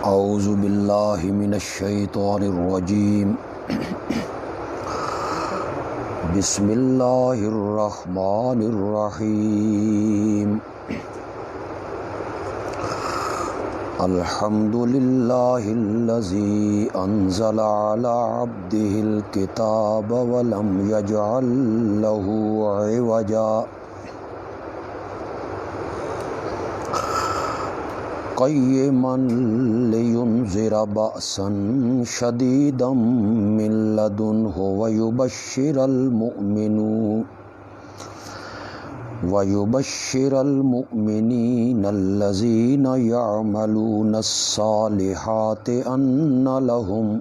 اعوذ باللہ من الشیطان الرجیم بسم اللہ الرحمن الرحیم الحمد للہ الذی انزل علی عبدہ الکتاب ولم یجعل لہ عوجا قیما لینذر بأسا شدیدا من لدنہ ویبشر المؤمنین الذین یعملون الصالحات ان لهم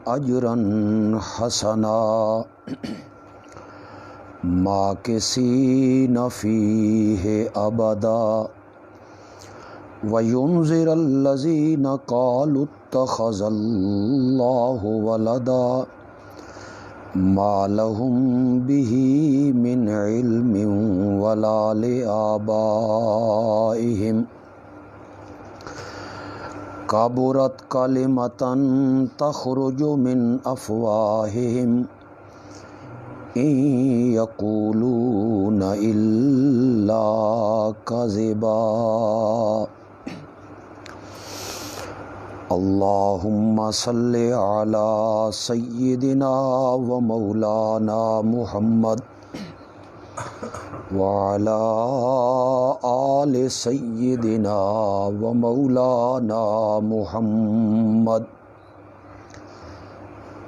اجرا حسنا ماکثین فیہ ابدا وینذر الذین قالوا اتخذ اللہ ولدا ما لهم به من علم ولا لآبائهم کبرت کلمۃ تخرج من افواہہم ان یقولون الا کذبا اللہم صل علی سیدنا و مولانا محمد وعلی آل سیدنا و مولانا محمد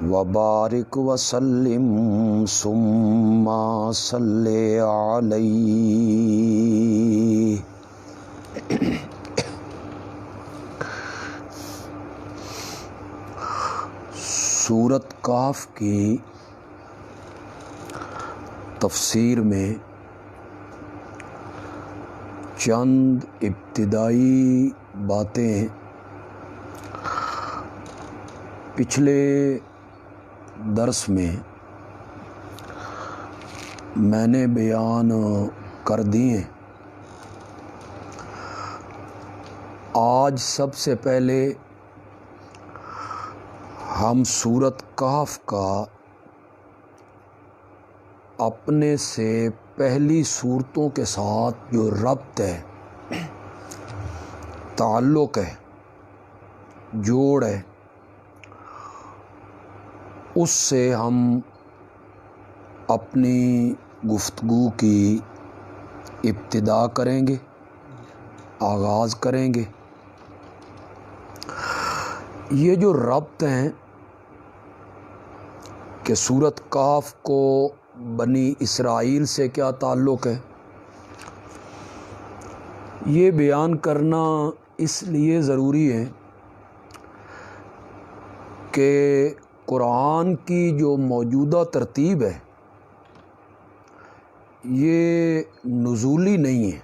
وبارک وسلم ثم صلی علیہ۔ سورۃ کہف کی تفسیر میں چند ابتدائی باتیں پچھلے درس میں میں نے بیان کر دی ہیں۔ آج سب سے پہلے ہم سورۃ کہف کا اپنے سے پہلی صورتوں کے ساتھ جو ربط ہے، تعلق ہے، جوڑ ہے، اس سے ہم اپنی گفتگو کی ابتدا کریں گے، آغاز کریں گے۔ یہ جو ربط ہیں کہ سورۃ کہف کو بنی اسرائیل سے کیا تعلق ہے، یہ بیان کرنا اس لیے ضروری ہے کہ قرآن کی جو موجودہ ترتیب ہے یہ نزولی نہیں ہے،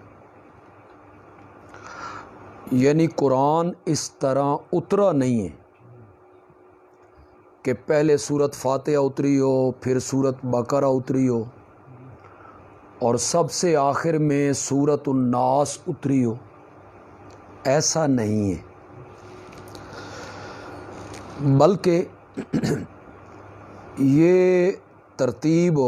یعنی قرآن اس طرح اترا نہیں ہے کہ پہلے سورۃ فاتحہ اتری ہو، پھر سورۃ بقرہ اتری ہو، اور سب سے آخر میں سورۃ الناس اتری ہو۔ ایسا نہیں ہے، بلکہ یہ ترتیب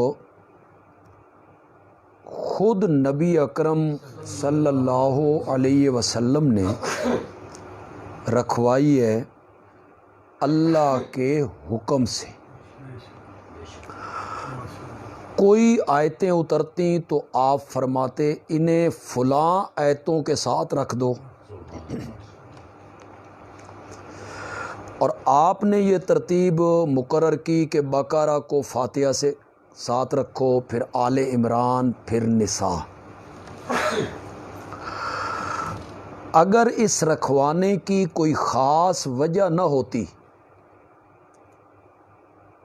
خود نبی اکرم صلی اللہ علیہ وسلم نے رکھوائی ہے اللہ کے حکم سے۔ کوئی آیتیں اترتی تو آپ فرماتے انہیں فلاں آیتوں کے ساتھ رکھ دو، اور آپ نے یہ ترتیب مقرر کی کہ بقرہ کو فاتحہ سے ساتھ رکھو، پھر آل عمران، پھر نساء۔ اگر اس رکھوانے کی کوئی خاص وجہ نہ ہوتی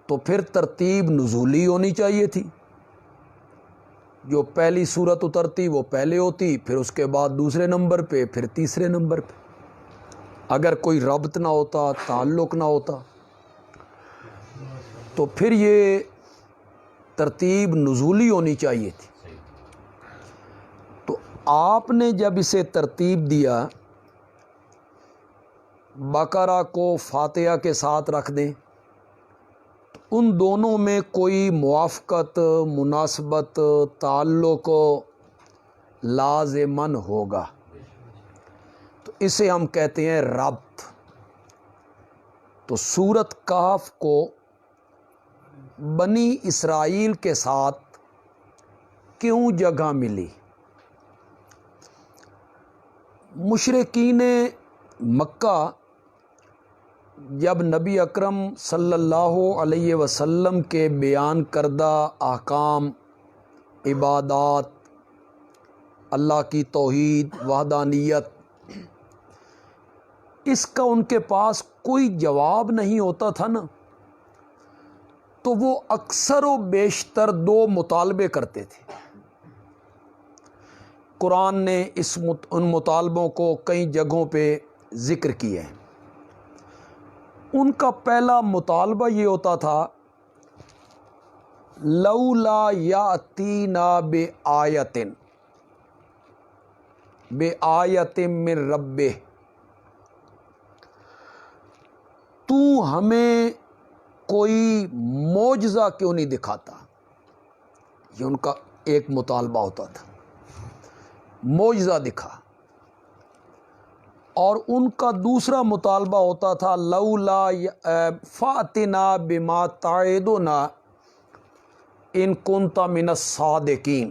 تو پھر ترتیب نزولی ہونی چاہیے تھی، جو پہلی صورت اترتی وہ پہلے ہوتی، پھر اس کے بعد دوسرے نمبر پہ، پھر تیسرے نمبر پہ۔ اگر کوئی ربط نہ ہوتا، تعلق نہ ہوتا، تو پھر یہ ترتیب نزولی ہونی چاہیے تھی۔ تو آپ نے جب اسے ترتیب دیا بقرہ کو فاتحہ کے ساتھ رکھ دیں تو ان دونوں میں کوئی موافقت، مناسبت، تعلق لازماً ہوگا، تو اسے ہم کہتے ہیں ربط۔ تو سورۃ کہف کو بنی اسرائیل کے ساتھ کیوں جگہ ملی؟ مشرکین مکہ جب نبی اکرم صلی اللہ علیہ وسلم کے بیان کردہ احکام، عبادات، اللہ کی توحید، وحدانیت، اس کا ان کے پاس کوئی جواب نہیں ہوتا تھا نا، تو وہ اکثر و بیشتر دو مطالبے کرتے تھے۔ قرآن نے ان مطالبوں کو کئی جگہوں پہ ذکر کیا ہے۔ ان کا پہلا مطالبہ یہ ہوتا تھا لولا یاتینا بآیۃ من ربہ، تو ہمیں کوئی معجزہ کیوں نہیں دکھاتا؟ یہ ان کا ایک مطالبہ ہوتا تھا، معجزہ دکھا۔ اور ان کا دوسرا مطالبہ ہوتا تھا لولا فاتنا بما تعدنا ان کنت من الصادقین،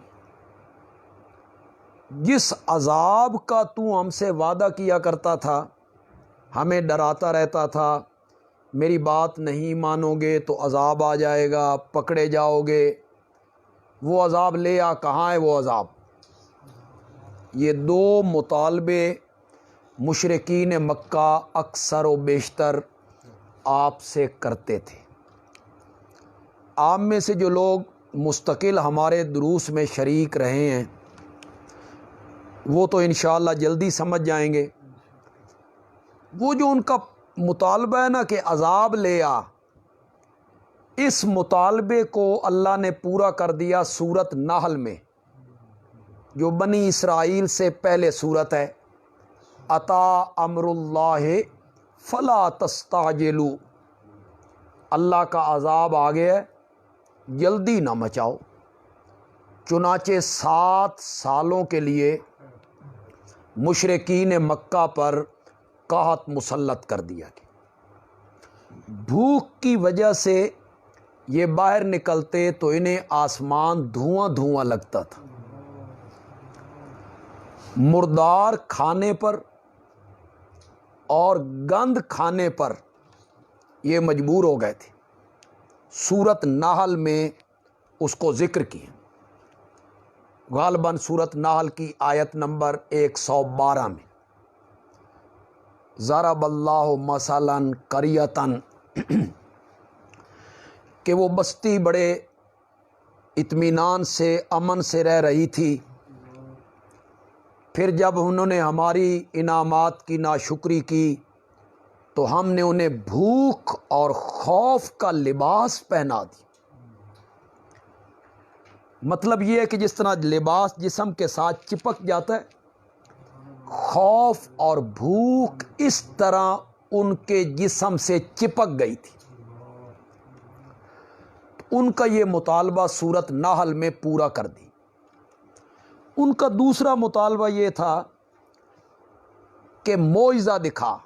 جس عذاب کا تو ہم سے وعدہ کیا کرتا تھا، ہمیں ڈراتا رہتا تھا، میری بات نہیں مانو گے تو عذاب آ جائے گا، پکڑے جاؤ گے، وہ عذاب لے آ، کہاں ہے وہ عذاب؟ یہ دو مطالبے مشرکین مکہ اکثر و بیشتر آپ سے کرتے تھے۔ آپ میں سے جو لوگ مستقل ہمارے دروس میں شریک رہے ہیں وہ تو انشاءاللہ جلدی سمجھ جائیں گے۔ وہ جو ان کا مطالبہ ہے نا کہ عذاب لے آ، اس مطالبے کو اللہ نے پورا کر دیا سورۃ نحل میں، جو بنی اسرائیل سے پہلے سورت ہے۔ اتا امر اللہ فلا تستعجلوا، اللہ کا عذاب آ گیا ہے، جلدی نہ مچاؤ۔ چنانچہ 7 سالوں کے لیے مشرکین مکہ پر قحط مسلط کر دیا گیا۔ بھوک کی وجہ سے یہ باہر نکلتے تو انہیں آسمان دھواں دھواں لگتا تھا، مردار کھانے پر اور گند کھانے پر یہ مجبور ہو گئے تھے۔ سورۃ نحل میں اس کو ذکر کیا، غالباً سورۃ نحل کی آیت نمبر 112 میں، ضرب اللہ مثلا قریۃ، کہ وہ بستی بڑے اطمینان سے، امن سے رہ رہی تھی، پھر جب انہوں نے ہماری انعامات کی ناشکری کی تو ہم نے انہیں بھوک اور خوف کا لباس پہنا دی۔ مطلب یہ ہے کہ جس طرح لباس جسم کے ساتھ چپک جاتا ہے، خوف اور بھوک اس طرح ان کے جسم سے چپک گئی تھی۔ ان کا یہ مطالبہ سورۃ نحل میں پورا کر دی۔ ان کا دوسرا مطالبہ یہ تھا کہ معجزہ دکھا۔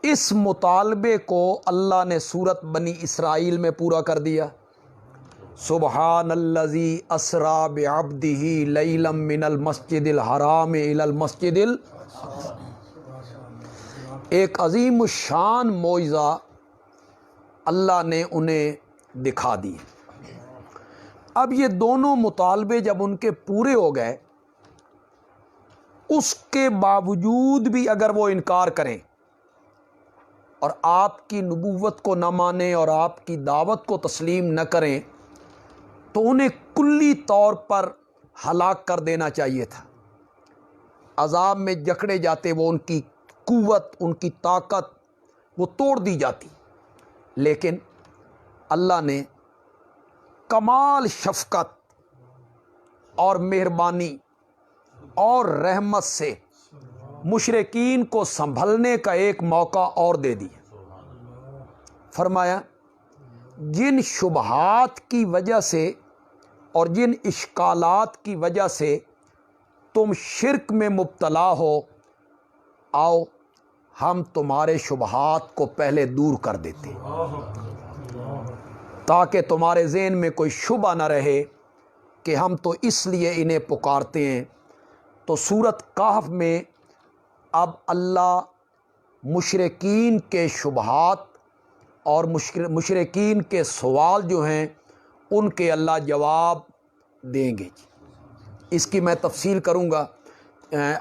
اس مطالبے کو اللہ نے سورۃ بنی اسرائیل میں پورا کر دیا۔ سبحان الذی اسری بعبدہ لیلا من المسجد الحرام الی المسجد ایک عظیم الشان معجزہ اللہ نے انہیں دکھا دی۔ اب یہ دونوں مطالبے جب ان کے پورے ہو گئے، اس کے باوجود بھی اگر وہ انکار کریں اور آپ کی نبوت کو نہ مانیں اور آپ کی دعوت کو تسلیم نہ کریں تو انہیں کلی طور پر ہلاک کر دینا چاہیے تھا۔ عذاب میں جکڑے جاتے، وہ ان کی قوت، ان کی طاقت وہ توڑ دی جاتی، لیکن اللہ نے کمال شفقت اور مہربانی اور رحمت سے مشرکین کو سنبھلنے کا ایک موقع اور دے دیا۔ فرمایا جن شبہات کی وجہ سے اور جن اشکالات کی وجہ سے تم شرک میں مبتلا ہو، آؤ ہم تمہارے شبہات کو پہلے دور کر دیتے ہیں، تاکہ تمہارے ذہن میں کوئی شبہ نہ رہے کہ ہم تو اس لیے انہیں پکارتے ہیں۔ تو سورۃ کہف میں اب اللہ مشرکین کے شبہات اور مشرکین کے سوال جو ہیں ان کے اللہ جواب دیں گے۔ اس کی میں تفصیل کروں گا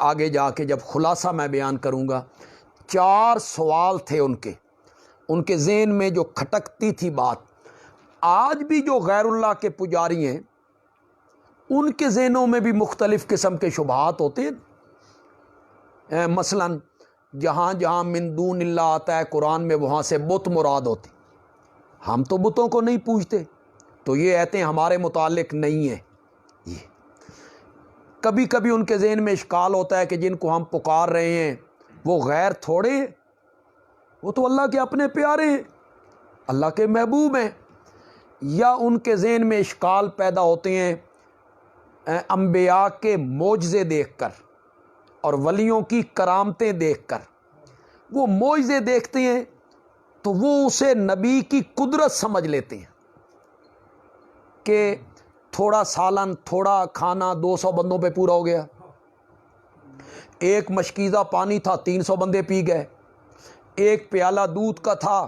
آگے جا کے، جب خلاصہ میں بیان کروں گا۔ 4 سوال تھے ان کے ذہن میں جو کھٹکتی تھی بات۔ آج بھی جو غیر اللہ کے پجاری ہیں ان کے ذہنوں میں بھی مختلف قسم کے شبہات ہوتے ہیں۔ مثلا جہاں جہاں من دون اللہ آتا ہے قرآن میں، وہاں سے بت مراد ہوتے۔ ہم تو بتوں کو نہیں پوجتے، تو یہ ایتیں ہمارے متعلق نہیں ہیں۔ یہ کبھی کبھی ان کے ذہن میں اشکال ہوتا ہے کہ جن کو ہم پکار رہے ہیں وہ غیر تھوڑے ہیں، وہ تو اللہ کے اپنے پیارے ہیں، اللہ کے محبوب ہیں۔ یا ان کے ذہن میں اشکال پیدا ہوتے ہیں انبیاء کے معجزے دیکھ کر اور ولیوں کی کرامتیں دیکھ کر۔ وہ معجزے دیکھتے ہیں تو وہ اسے نبی کی قدرت سمجھ لیتے ہیں کہ تھوڑا سالن، تھوڑا کھانا 200 بندوں پہ پورا ہو گیا، ایک مشکیزہ پانی تھا 300 بندے پی گئے، ایک پیالہ دودھ کا تھا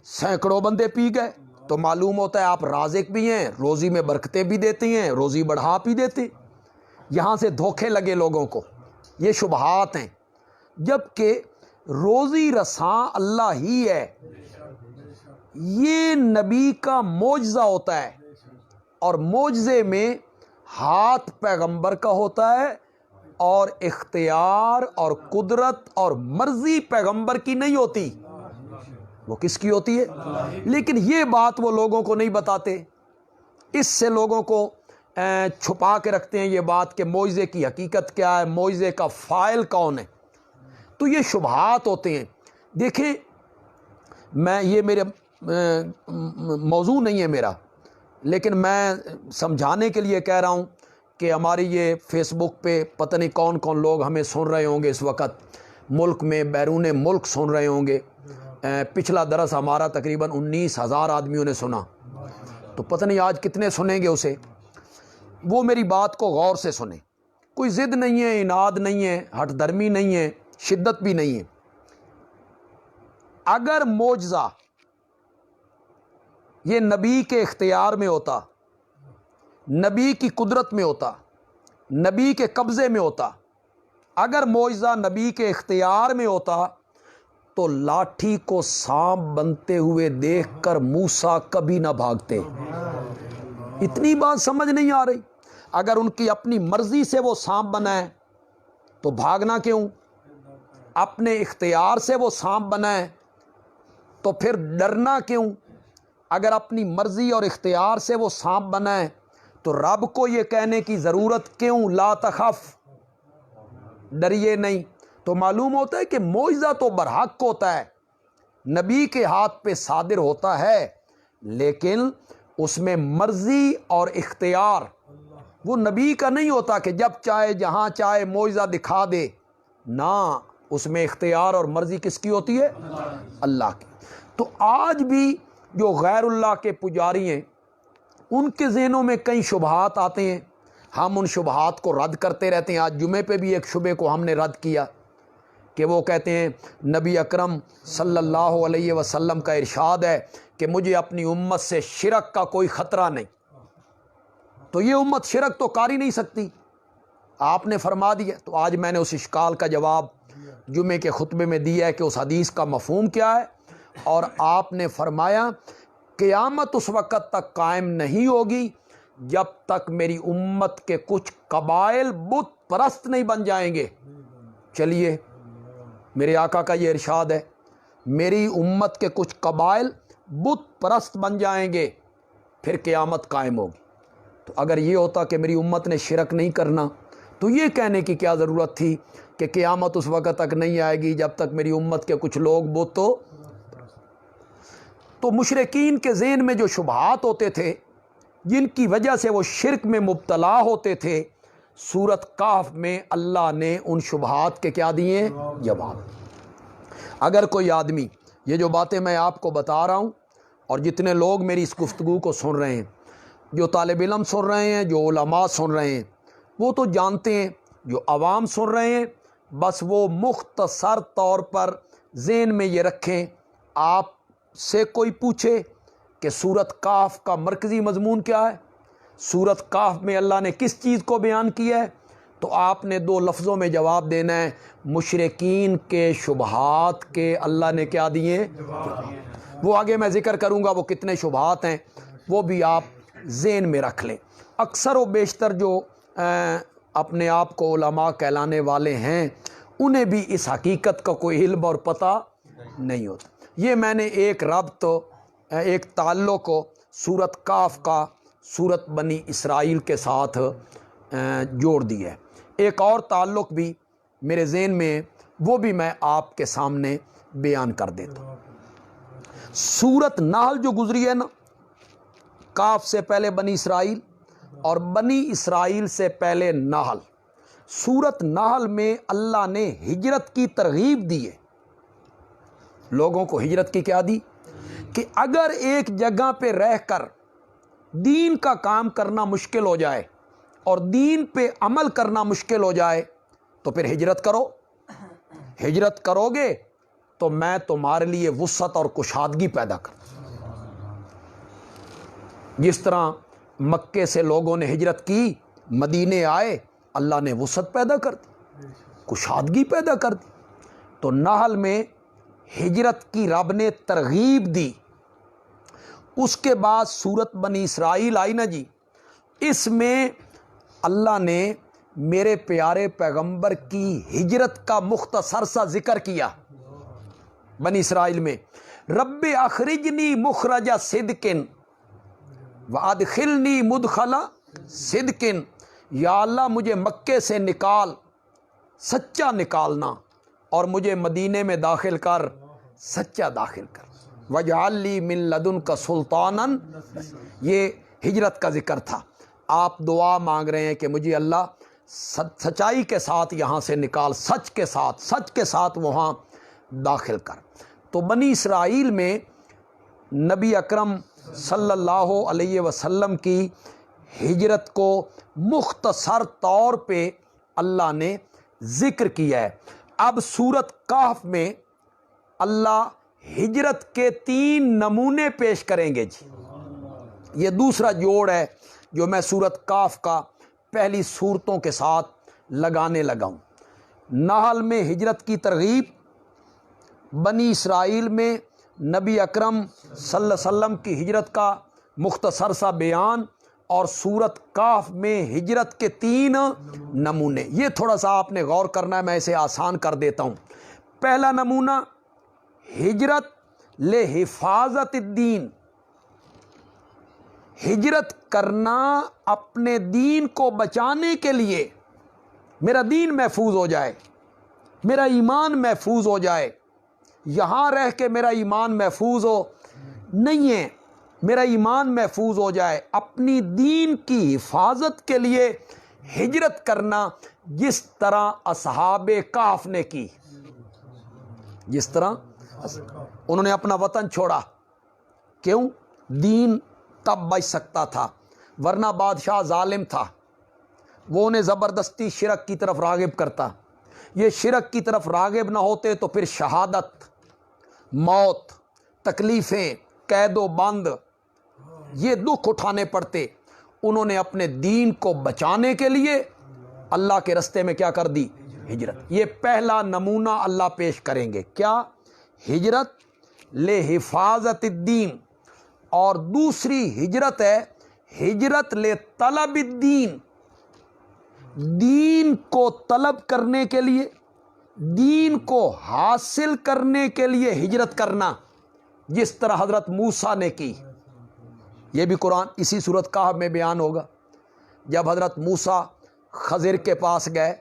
سینکڑوں بندے پی گئے۔ تو معلوم ہوتا ہے آپ رازق بھی ہیں، روزی میں برکتیں بھی دیتے ہیں، روزی بڑھا بھی دیتے۔ یہاں سے دھوکے لگے لوگوں کو، یہ شبہات ہیں، جبکہ روزی رساں اللہ ہی ہے۔ یہ نبی کا معجزہ ہوتا ہے، اور معجزے میں ہاتھ پیغمبر کا ہوتا ہے اور اختیار اور قدرت اور مرضی پیغمبر کی نہیں ہوتی، وہ کس کی ہوتی ہے؟ لیکن یہ بات وہ لوگوں کو نہیں بتاتے، اس سے لوگوں کو چھپا کے رکھتے ہیں یہ بات کہ معجزے کی حقیقت کیا ہے، معجزے کا فاعل کون ہے۔ تو یہ شبہات ہوتے ہیں۔ دیکھیں، میں یہ میرے موضوع نہیں ہے میرا، لیکن میں سمجھانے کے لیے کہہ رہا ہوں کہ ہماری یہ فیس بک پہ پتہ نہیں کون کون لوگ ہمیں سن رہے ہوں گے اس وقت، ملک میں بیرون ملک سن رہے ہوں گے۔ پچھلا درس ہمارا تقریباً 19,000 آدمیوں نے سنا، تو پتہ نہیں آج کتنے سنیں گے اسے۔ وہ میری بات کو غور سے سنیں، کوئی ضد نہیں ہے، اناد نہیں ہے، ہٹ درمی نہیں ہے، شدت بھی نہیں ہے۔ اگر معجزہ یہ نبی کے اختیار میں ہوتا، نبی کی قدرت میں ہوتا، نبی کے قبضے میں ہوتا، اگر معجزہ نبی کے اختیار میں ہوتا تو لاٹھی کو سانپ بنتے ہوئے دیکھ کر موسیٰ کبھی نہ بھاگتے۔ اتنی بات سمجھ نہیں آ رہی؟ اگر ان کی اپنی مرضی سے وہ سانپ بنا ہے تو بھاگنا کیوں؟ اپنے اختیار سے وہ سانپ بنا ہے تو پھر ڈرنا کیوں؟ اگر اپنی مرضی اور اختیار سے وہ سانپ بنا ہے تو رب کو یہ کہنے کی ضرورت کیوں لا تخف، ڈریے نہیں؟ تو معلوم ہوتا ہے کہ معجزہ تو برحق ہوتا ہے، نبی کے ہاتھ پہ صادر ہوتا ہے، لیکن اس میں مرضی اور اختیار وہ نبی کا نہیں ہوتا کہ جب چاہے جہاں چاہے معجزہ دکھا دے، نہ، اس میں اختیار اور مرضی کس کی ہوتی ہے؟ اللہ کی۔ تو آج بھی جو غیر اللہ کے پجاری ہیں ان کے ذہنوں میں کئی شبہات آتے ہیں، ہم ان شبہات کو رد کرتے رہتے ہیں۔ آج جمعے پہ بھی ایک شبہ کو ہم نے رد کیا کہ وہ کہتے ہیں نبی اکرم صلی اللہ علیہ وسلم کا ارشاد ہے کہ مجھے اپنی امت سے شرک کا کوئی خطرہ نہیں، تو یہ امت شرک تو کر ہی نہیں سکتی، آپ نے فرما دیا۔ تو آج میں نے اس اشکال کا جواب جمعے کے خطبے میں دیا ہے کہ اس حدیث کا مفہوم کیا ہے، اور آپ نے فرمایا قیامت اس وقت تک قائم نہیں ہوگی جب تک میری امت کے کچھ قبائل بت پرست نہیں بن جائیں گے۔ چلیے، میرے آقا کا یہ ارشاد ہے، میری امت کے کچھ قبائل بت پرست بن جائیں گے، پھر قیامت قائم ہوگی۔ تو اگر یہ ہوتا کہ میری امت نے شرک نہیں کرنا تو یہ کہنے کی کیا ضرورت تھی کہ قیامت اس وقت تک نہیں آئے گی جب تک میری امت کے کچھ لوگ بت تو مشرکین کے ذہن میں جو شبہات ہوتے تھے جن کی وجہ سے وہ شرک میں مبتلا ہوتے تھے، سورت کہف میں اللہ نے ان شبہات کے کیا دیے؟ جواب۔ اگر کوئی آدمی یہ جو باتیں میں آپ کو بتا رہا ہوں اور جتنے لوگ میری اس گفتگو کو سن رہے ہیں، جو طالب علم سن رہے ہیں، جو علماء سن رہے ہیں، وہ تو جانتے ہیں، جو عوام سن رہے ہیں بس وہ مختصر طور پر ذہن میں یہ رکھیں، آپ سے کوئی پوچھے کہ سورت کہف کا مرکزی مضمون کیا ہے، سورت کہف میں اللہ نے کس چیز کو بیان کیا ہے، تو آپ نے 2 لفظوں میں جواب دینا ہے، مشرکین کے شبہات کے اللہ نے کیا دیے؟ وہ آگے میں ذکر کروں گا وہ کتنے شبہات ہیں، وہ بھی آپ ذہن میں رکھ لیں۔ اکثر و بیشتر جو اپنے آپ کو علماء کہلانے والے ہیں انہیں بھی اس حقیقت کا کوئی علم اور پتہ نہیں ہوتا۔ یہ میں نے ایک ربط، ایک تعلق سورت کہف کا سورت بنی اسرائیل کے ساتھ جوڑ دیا ہے۔ ایک اور تعلق بھی میرے ذہن میں وہ بھی میں آپ کے سامنے بیان کر دیتا ہوں۔ سورت نحل جو گزری ہے نا، کہف سے پہلے بنی اسرائیل اور بنی اسرائیل سے پہلے نحل، سورت نحل میں اللہ نے ہجرت کی ترغیب دی ہے، لوگوں کو ہجرت کی کیا دی کہ اگر ایک جگہ پہ رہ کر دین کا کام کرنا مشکل ہو جائے اور دین پہ عمل کرنا مشکل ہو جائے تو پھر ہجرت کرو، ہجرت کرو گے تو میں تمہارے لیے وسعت اور کشادگی پیدا کروں۔ جس طرح مکے سے لوگوں نے ہجرت کی، مدینے آئے، اللہ نے وسعت پیدا کر دی، کشادگی پیدا کر دی۔ تو نحل میں ہجرت کی رب نے ترغیب دی۔ اس کے بعد سورت بنی اسرائیل آئی نا جی، اس میں اللہ نے میرے پیارے پیغمبر کی ہجرت کا مختصر سا ذکر کیا۔ بنی اسرائیل میں رب اخرجنی مخرج صدق وادخلنی مدخل صدق، یا اللہ مجھے مکے سے نکال، سچا نکالنا، اور مجھے مدینے میں داخل کر، سچا داخل کر، وجعل لی من لدنک سلطانا، یہ ہجرت کا ذکر تھا۔ آپ دعا مانگ رہے ہیں کہ مجھے اللہ سچائی کے ساتھ یہاں سے نکال، سچ کے ساتھ وہاں داخل کر۔ تو بنی اسرائیل میں نبی اکرم صلی اللہ علیہ وسلم کی ہجرت کو مختصر طور پہ اللہ نے ذکر کیا ہے۔ اب سورت کہف میں اللہ ہجرت کے 3 نمونے پیش کریں گے جی۔ یہ دوسرا جوڑ ہے جو میں سورت کہف کا پہلی صورتوں کے ساتھ لگانے لگا ہوں۔ نحل میں ہجرت کی ترغیب، بنی اسرائیل میں نبی اکرم صلی اللہ علیہ وسلم کی ہجرت کا مختصر سا بیان، اور سورت کہف میں ہجرت کے 3 نمونے۔ یہ تھوڑا سا آپ نے غور کرنا ہے، میں اسے آسان کر دیتا ہوں۔ پہلا نمونہ ہجرت لحفاظت الدین، ہجرت کرنا اپنے دین کو بچانے کے لیے، میرا دین محفوظ ہو جائے، میرا ایمان محفوظ ہو جائے، یہاں رہ کے میرا ایمان محفوظ ہو نہیں ہے، میرا ایمان محفوظ ہو جائے، اپنی دین کی حفاظت کے لیے ہجرت کرنا، جس طرح اصحاب کہف نے کی، جس طرح انہوں نے اپنا وطن چھوڑا۔ کیوں؟ دین تب بچ سکتا تھا، ورنہ بادشاہ ظالم تھا، وہ انہیں زبردستی شرک کی طرف راغب کرتا۔ یہ شرک کی طرف راغب نہ ہوتے تو پھر شہادت، موت، تکلیفیں، قید و بند، یہ دکھ اٹھانے پڑتے۔ انہوں نے اپنے دین کو بچانے کے لیے اللہ کے رستے میں کیا کر دی؟ ہجرت۔ یہ پہلا نمونہ اللہ پیش کریں گے، کیا؟ ہجرت لحفاظت الدین۔ اور دوسری ہجرت ہے ہجرت لطلب الدین، دین کو طلب کرنے کے لیے، دین کو حاصل کرنے کے لیے ہجرت کرنا، جس طرح حضرت موسیٰ نے کی۔ یہ بھی قرآن اسی سورت کہف میں بیان ہوگا۔ جب حضرت موسیٰ خضر کے پاس گئے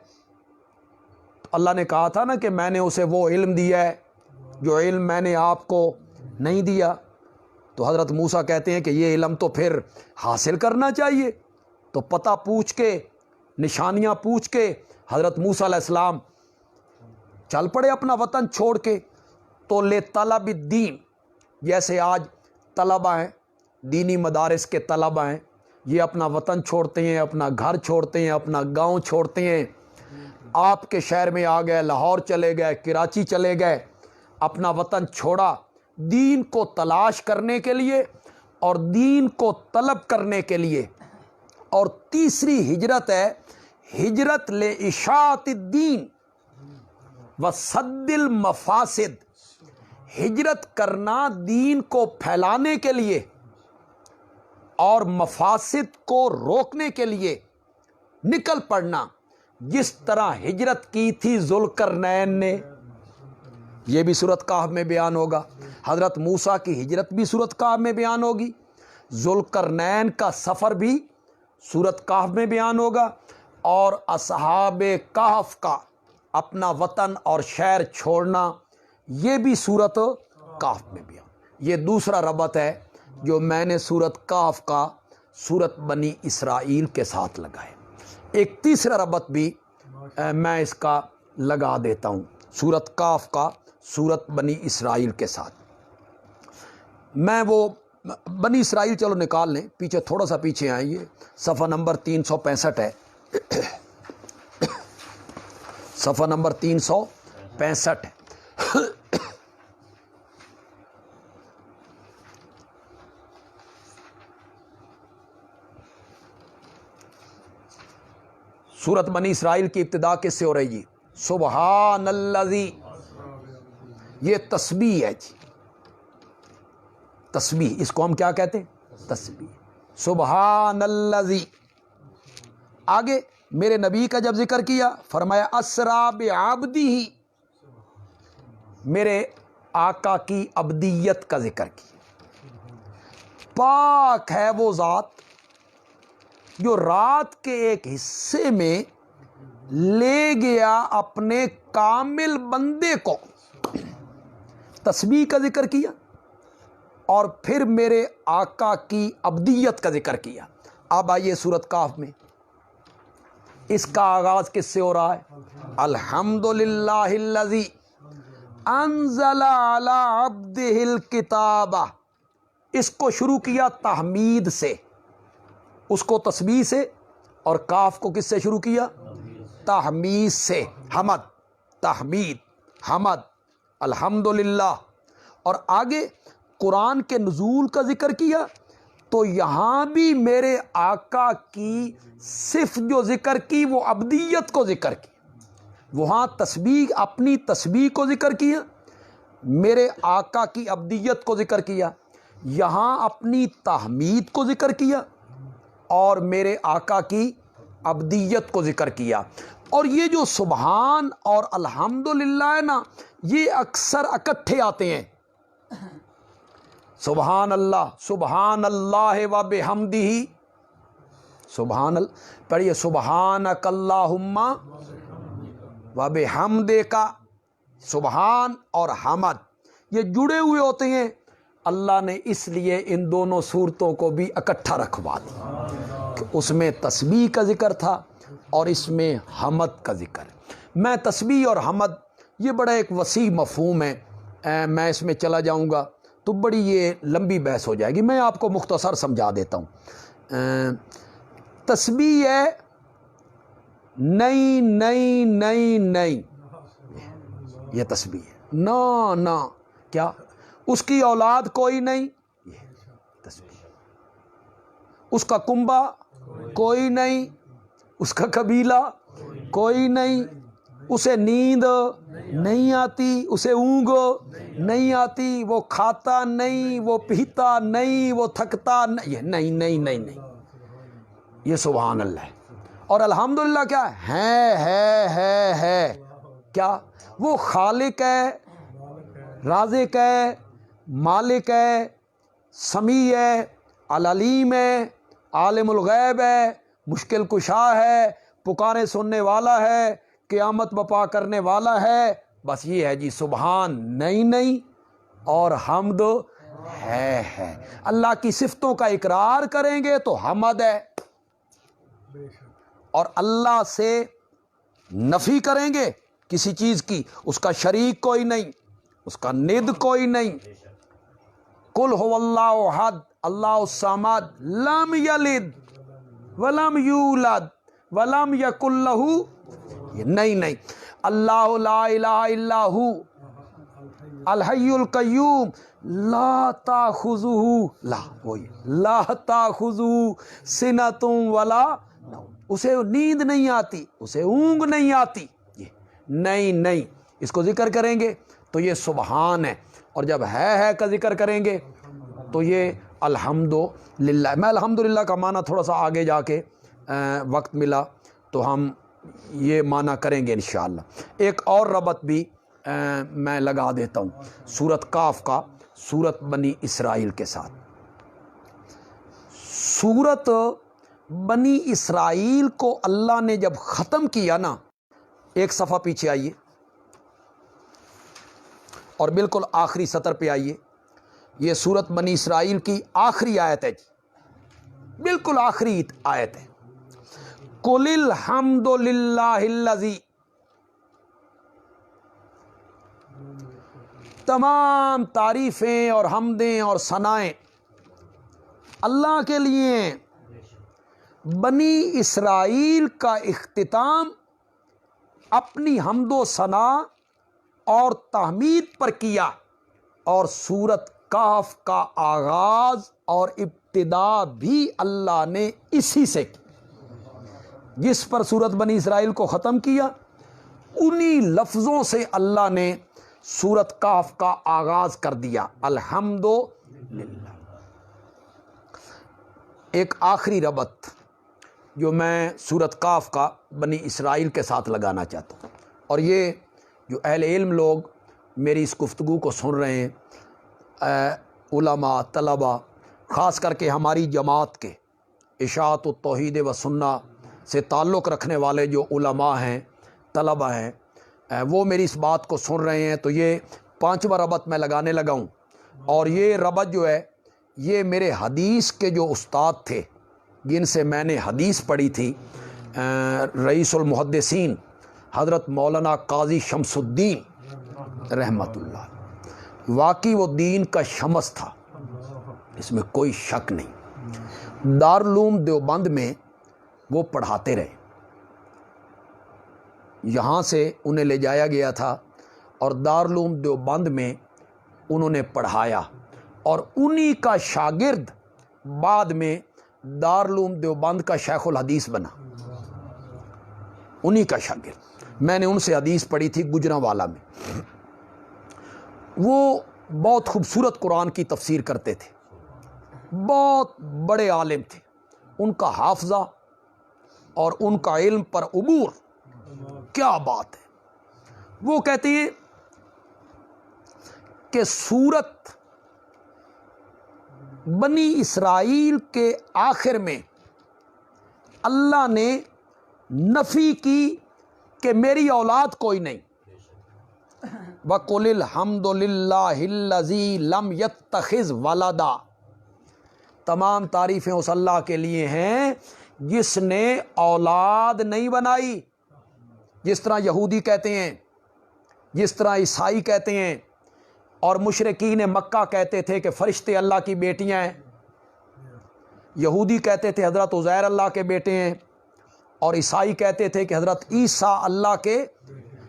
تو اللہ نے کہا تھا نا کہ میں نے اسے وہ علم دیا ہے جو علم میں نے آپ کو نہیں دیا. تو حضرت موسیٰ کہتے ہیں کہ یہ علم تو پھر حاصل کرنا چاہیے. تو پتہ پوچھ کے، نشانیاں پوچھ کے حضرت موسیٰ علیہ السلام چل پڑے اپنا وطن چھوڑ کے. تو لے طلب الدین، جیسے آج طلبہ ہیں، دینی مدارس کے طلبہ ہیں، یہ اپنا وطن چھوڑتے ہیں، اپنا گھر چھوڑتے ہیں، اپنا گاؤں چھوڑتے ہیں، آپ کے شہر میں آ گئے، لاہور چلے گئے، کراچی چلے گئے، اپنا وطن چھوڑا دین کو تلاش کرنے کے لیے اور دین کو طلب کرنے کے لیے. اور تیسری ہجرت ہے ہجرت لاشاعۃ الدین وسد المفاسد، ہجرت کرنا دین کو پھیلانے کے لیے اور مفاسد کو روکنے کے لیے نکل پڑنا. جس طرح ہجرت کی تھی ذوالقرنین نے، یہ بھی سورۃ کہف میں بیان ہوگا. حضرت موسیٰ کی ہجرت بھی سورۃ کہف میں بیان ہوگی. ذوالقرنین کا سفر بھی سورۃ کہف میں بیان ہوگا. اور اصحاب کہف کا اپنا وطن اور شہر چھوڑنا، یہ بھی سورۃ کہف میں بیان. یہ دوسرا ربط ہے جو میں نے سورۃ کہف کا سورۃ بنی اسرائیل کے ساتھ لگائے. ایک تیسرا ربط بھی میں اس کا لگا دیتا ہوں سورۃ کہف کا سورۃ بنی اسرائیل کے ساتھ. میں وہ بنی اسرائیل چلو نکال لیں، پیچھے تھوڑا سا پیچھے آئیے، صفحہ نمبر 365 ہے. صفحہ نمبر 365 ہے. سورۃ بنی اسرائیل کی ابتدا کس سے ہو رہی جی؟ سبحان الذی. یہ تسبیح ہے جی، تسبیح. اس کو ہم کیا کہتے ہیں؟ تسبیح. سبحان الذی. آگے میرے نبی کا جب ذکر کیا فرمایا اسرا بعبدہ، میرے آقا کی عبدیت کا ذکر کیا. پاک ہے وہ ذات جو رات کے ایک حصے میں لے گیا اپنے کامل بندے کو. تسبیح کا ذکر کیا اور پھر میرے آقا کی عبدیت کا ذکر کیا. اب آئیے سورۃ کہف میں، اس کا آغاز کس سے ہو رہا ہے؟ الحمدللہ الذی انزل علی عبدہ الکتاب. اس کو شروع کیا تحمید سے، اس کو تسبیح سے، اور کاف کو کس سے شروع کیا؟ تحمید سے. حمد، تحمید، حمد، الحمدللہ. اور آگے قرآن کے نزول کا ذکر کیا تو یہاں بھی میرے آقا کی صرف جو ذکر کی وہ عبدیت کو ذکر کی. وہاں تسبیح، اپنی تسبیح کو ذکر کیا، میرے آقا کی عبدیت کو ذکر کیا. یہاں اپنی تحمید کو ذکر کیا اور میرے آقا کی عبدیت کو ذکر کیا. اور یہ جو سبحان اور الحمدللہ ہے نا، یہ اکثر اکٹھے آتے ہیں. سبحان اللہ، سبحان اللہ و بحمدہ، سبحان اللہ پڑھیے، سبحانک اللہم و بحمدک. سبحان اور حمد یہ جڑے ہوئے ہوتے ہیں. اللہ نے اس لیے ان دونوں صورتوں کو بھی اکٹھا رکھوا دیا کہ اس میں تسبیح کا ذکر تھا اور اس میں حمد کا ذکر. میں تسبیح اور حمد یہ بڑا ایک وسیع مفہوم ہے، میں اس میں چلا جاؤں گا تو بڑی یہ لمبی بحث ہو جائے گی. میں آپ کو مختصر سمجھا دیتا ہوں. تسبیح ہے نئی نئی نئی نئی، یہ تسبیح ہے. نا نا کیا اس کی اولاد کوئی نہیں، یہ تسبیح. اس کا کنبہ کوئی نہیں، اس کا قبیلہ کوئی نہیں، اسے نیند نہیں آتی، اسے اونگ نہیں آتی، وہ کھاتا نہیں، وہ پیتا نہیں، وہ تھکتا نہیں. یہ نہیں نہیں نہیں نہیں، یہ سبحان اللہ ہے. اور الحمدللہ کیا ہے کیا؟ وہ خالق ہے، رازق ہے، مالک ہے، سمیع ہے، العلیم ہے، عالم الغیب ہے، مشکل کشا ہے، پکاریں سننے والا ہے، قیامت بپا کرنے والا ہے. بس یہ ہے جی، سبحان نہیں اور حمد ہے. اللہ کی صفتوں کا اقرار کریں گے تو حمد ہے، اور اللہ سے نفی کریں گے کسی چیز کی، اس کا شریک کوئی نہیں، اس کا ند کوئی نہیں. قل هو اللہ احد اللہ الصمد لم یلد ولم یولد ولم یکن لہ، نہیں اللہ لا الہ الا ہو الحی القیوم لا تاخذہ، لا تاخذہ سنۃ ولا نوم، اسے نیند نہیں آتی، اسے اونگ نہیں آتی. یہ نہیں، اس کو ذکر کریں گے تو یہ سبحان ہے، اور جب ہے کا ذکر کریں گے تو یہ الحمدللہ. میں الحمدللہ کا معنی تھوڑا سا آگے جا کے وقت ملا تو ہم یہ معنی کریں گے انشاءاللہ. ایک اور ربط بھی میں لگا دیتا ہوں سورت کاف کا سورت بنی اسرائیل کے ساتھ. سورت بنی اسرائیل کو اللہ نے جب ختم کیا نا، ایک صفحہ پیچھے آئیے اور بالکل آخری سطر پہ آئیے. یہ سورت بنی اسرائیل کی آخری آیت ہے جی، بالکل آخری آیت ہے. قل الحمد للہ الذی، تمام تعریفیں اور حمدیں اور ثنائیں اللہ کے لیے ہیں. بنی اسرائیل کا اختتام اپنی حمد و ثنا اور تحمید پر کیا، اور سورت کاف کا آغاز اور ابتدا بھی اللہ نے اسی سے کی. جس پر سورت بنی اسرائیل کو ختم کیا، انہی لفظوں سے اللہ نے سورت کاف کا آغاز کر دیا، الحمدللہ. ایک آخری ربط جو میں سورت کاف کا بنی اسرائیل کے ساتھ لگانا چاہتا ہوں، اور یہ جو اہل علم لوگ میری اس گفتگو کو سن رہے ہیں، علماء، طلباء، خاص کر کے ہماری جماعت کے اشاعت التوحید و سنہ سے تعلق رکھنے والے جو علماء ہیں، طلباء ہیں، وہ میری اس بات کو سن رہے ہیں، تو یہ 5واں ربط میں لگانے لگا ہوں. اور یہ ربط جو ہے یہ میرے حدیث کے جو استاد تھے جن سے میں نے حدیث پڑھی تھی، رئیس المحدثین حضرت مولانا قاضی شمس الدین رحمۃ اللہ، واقعی وہ دین کا شمس تھا، اس میں کوئی شک نہیں. دارالعلوم دیوبند میں وہ پڑھاتے رہے، یہاں سے انہیں لے جایا گیا تھا اور دارالعلوم دیوبند میں انہوں نے پڑھایا، اور انہی کا شاگرد بعد میں دارالعلوم دیوبند کا شیخ الحدیث بنا. انہی کا شاگرد، میں نے ان سے حدیث پڑھی تھی گجرانوالا میں. وہ بہت خوبصورت قرآن کی تفسیر کرتے تھے، بہت بڑے عالم تھے. ان کا حافظہ اور ان کا علم پر عبور، کیا بات ہے. وہ کہتے ہیں کہ سورت بنی اسرائیل کے آخر میں اللہ نے نفی کی کہ میری اولاد کوئی نہیں. وَقُلِ الْحَمْدُ لِلَّهِ الَّذِي لَمْ يَتَّخِذْ وَلَدًا، تمام تعریفیں اس اللہ کے لیے ہیں جس نے اولاد نہیں بنائی. جس طرح یہودی کہتے ہیں، جس طرح عیسائی کہتے ہیں، اور مشرکین مکہ کہتے تھے کہ فرشتے اللہ کی بیٹیاں ہیں. یہودی کہتے تھے حضرت عزیر اللہ کے بیٹے ہیں، اور عیسائی کہتے تھے کہ حضرت عیسیٰ اللہ کے.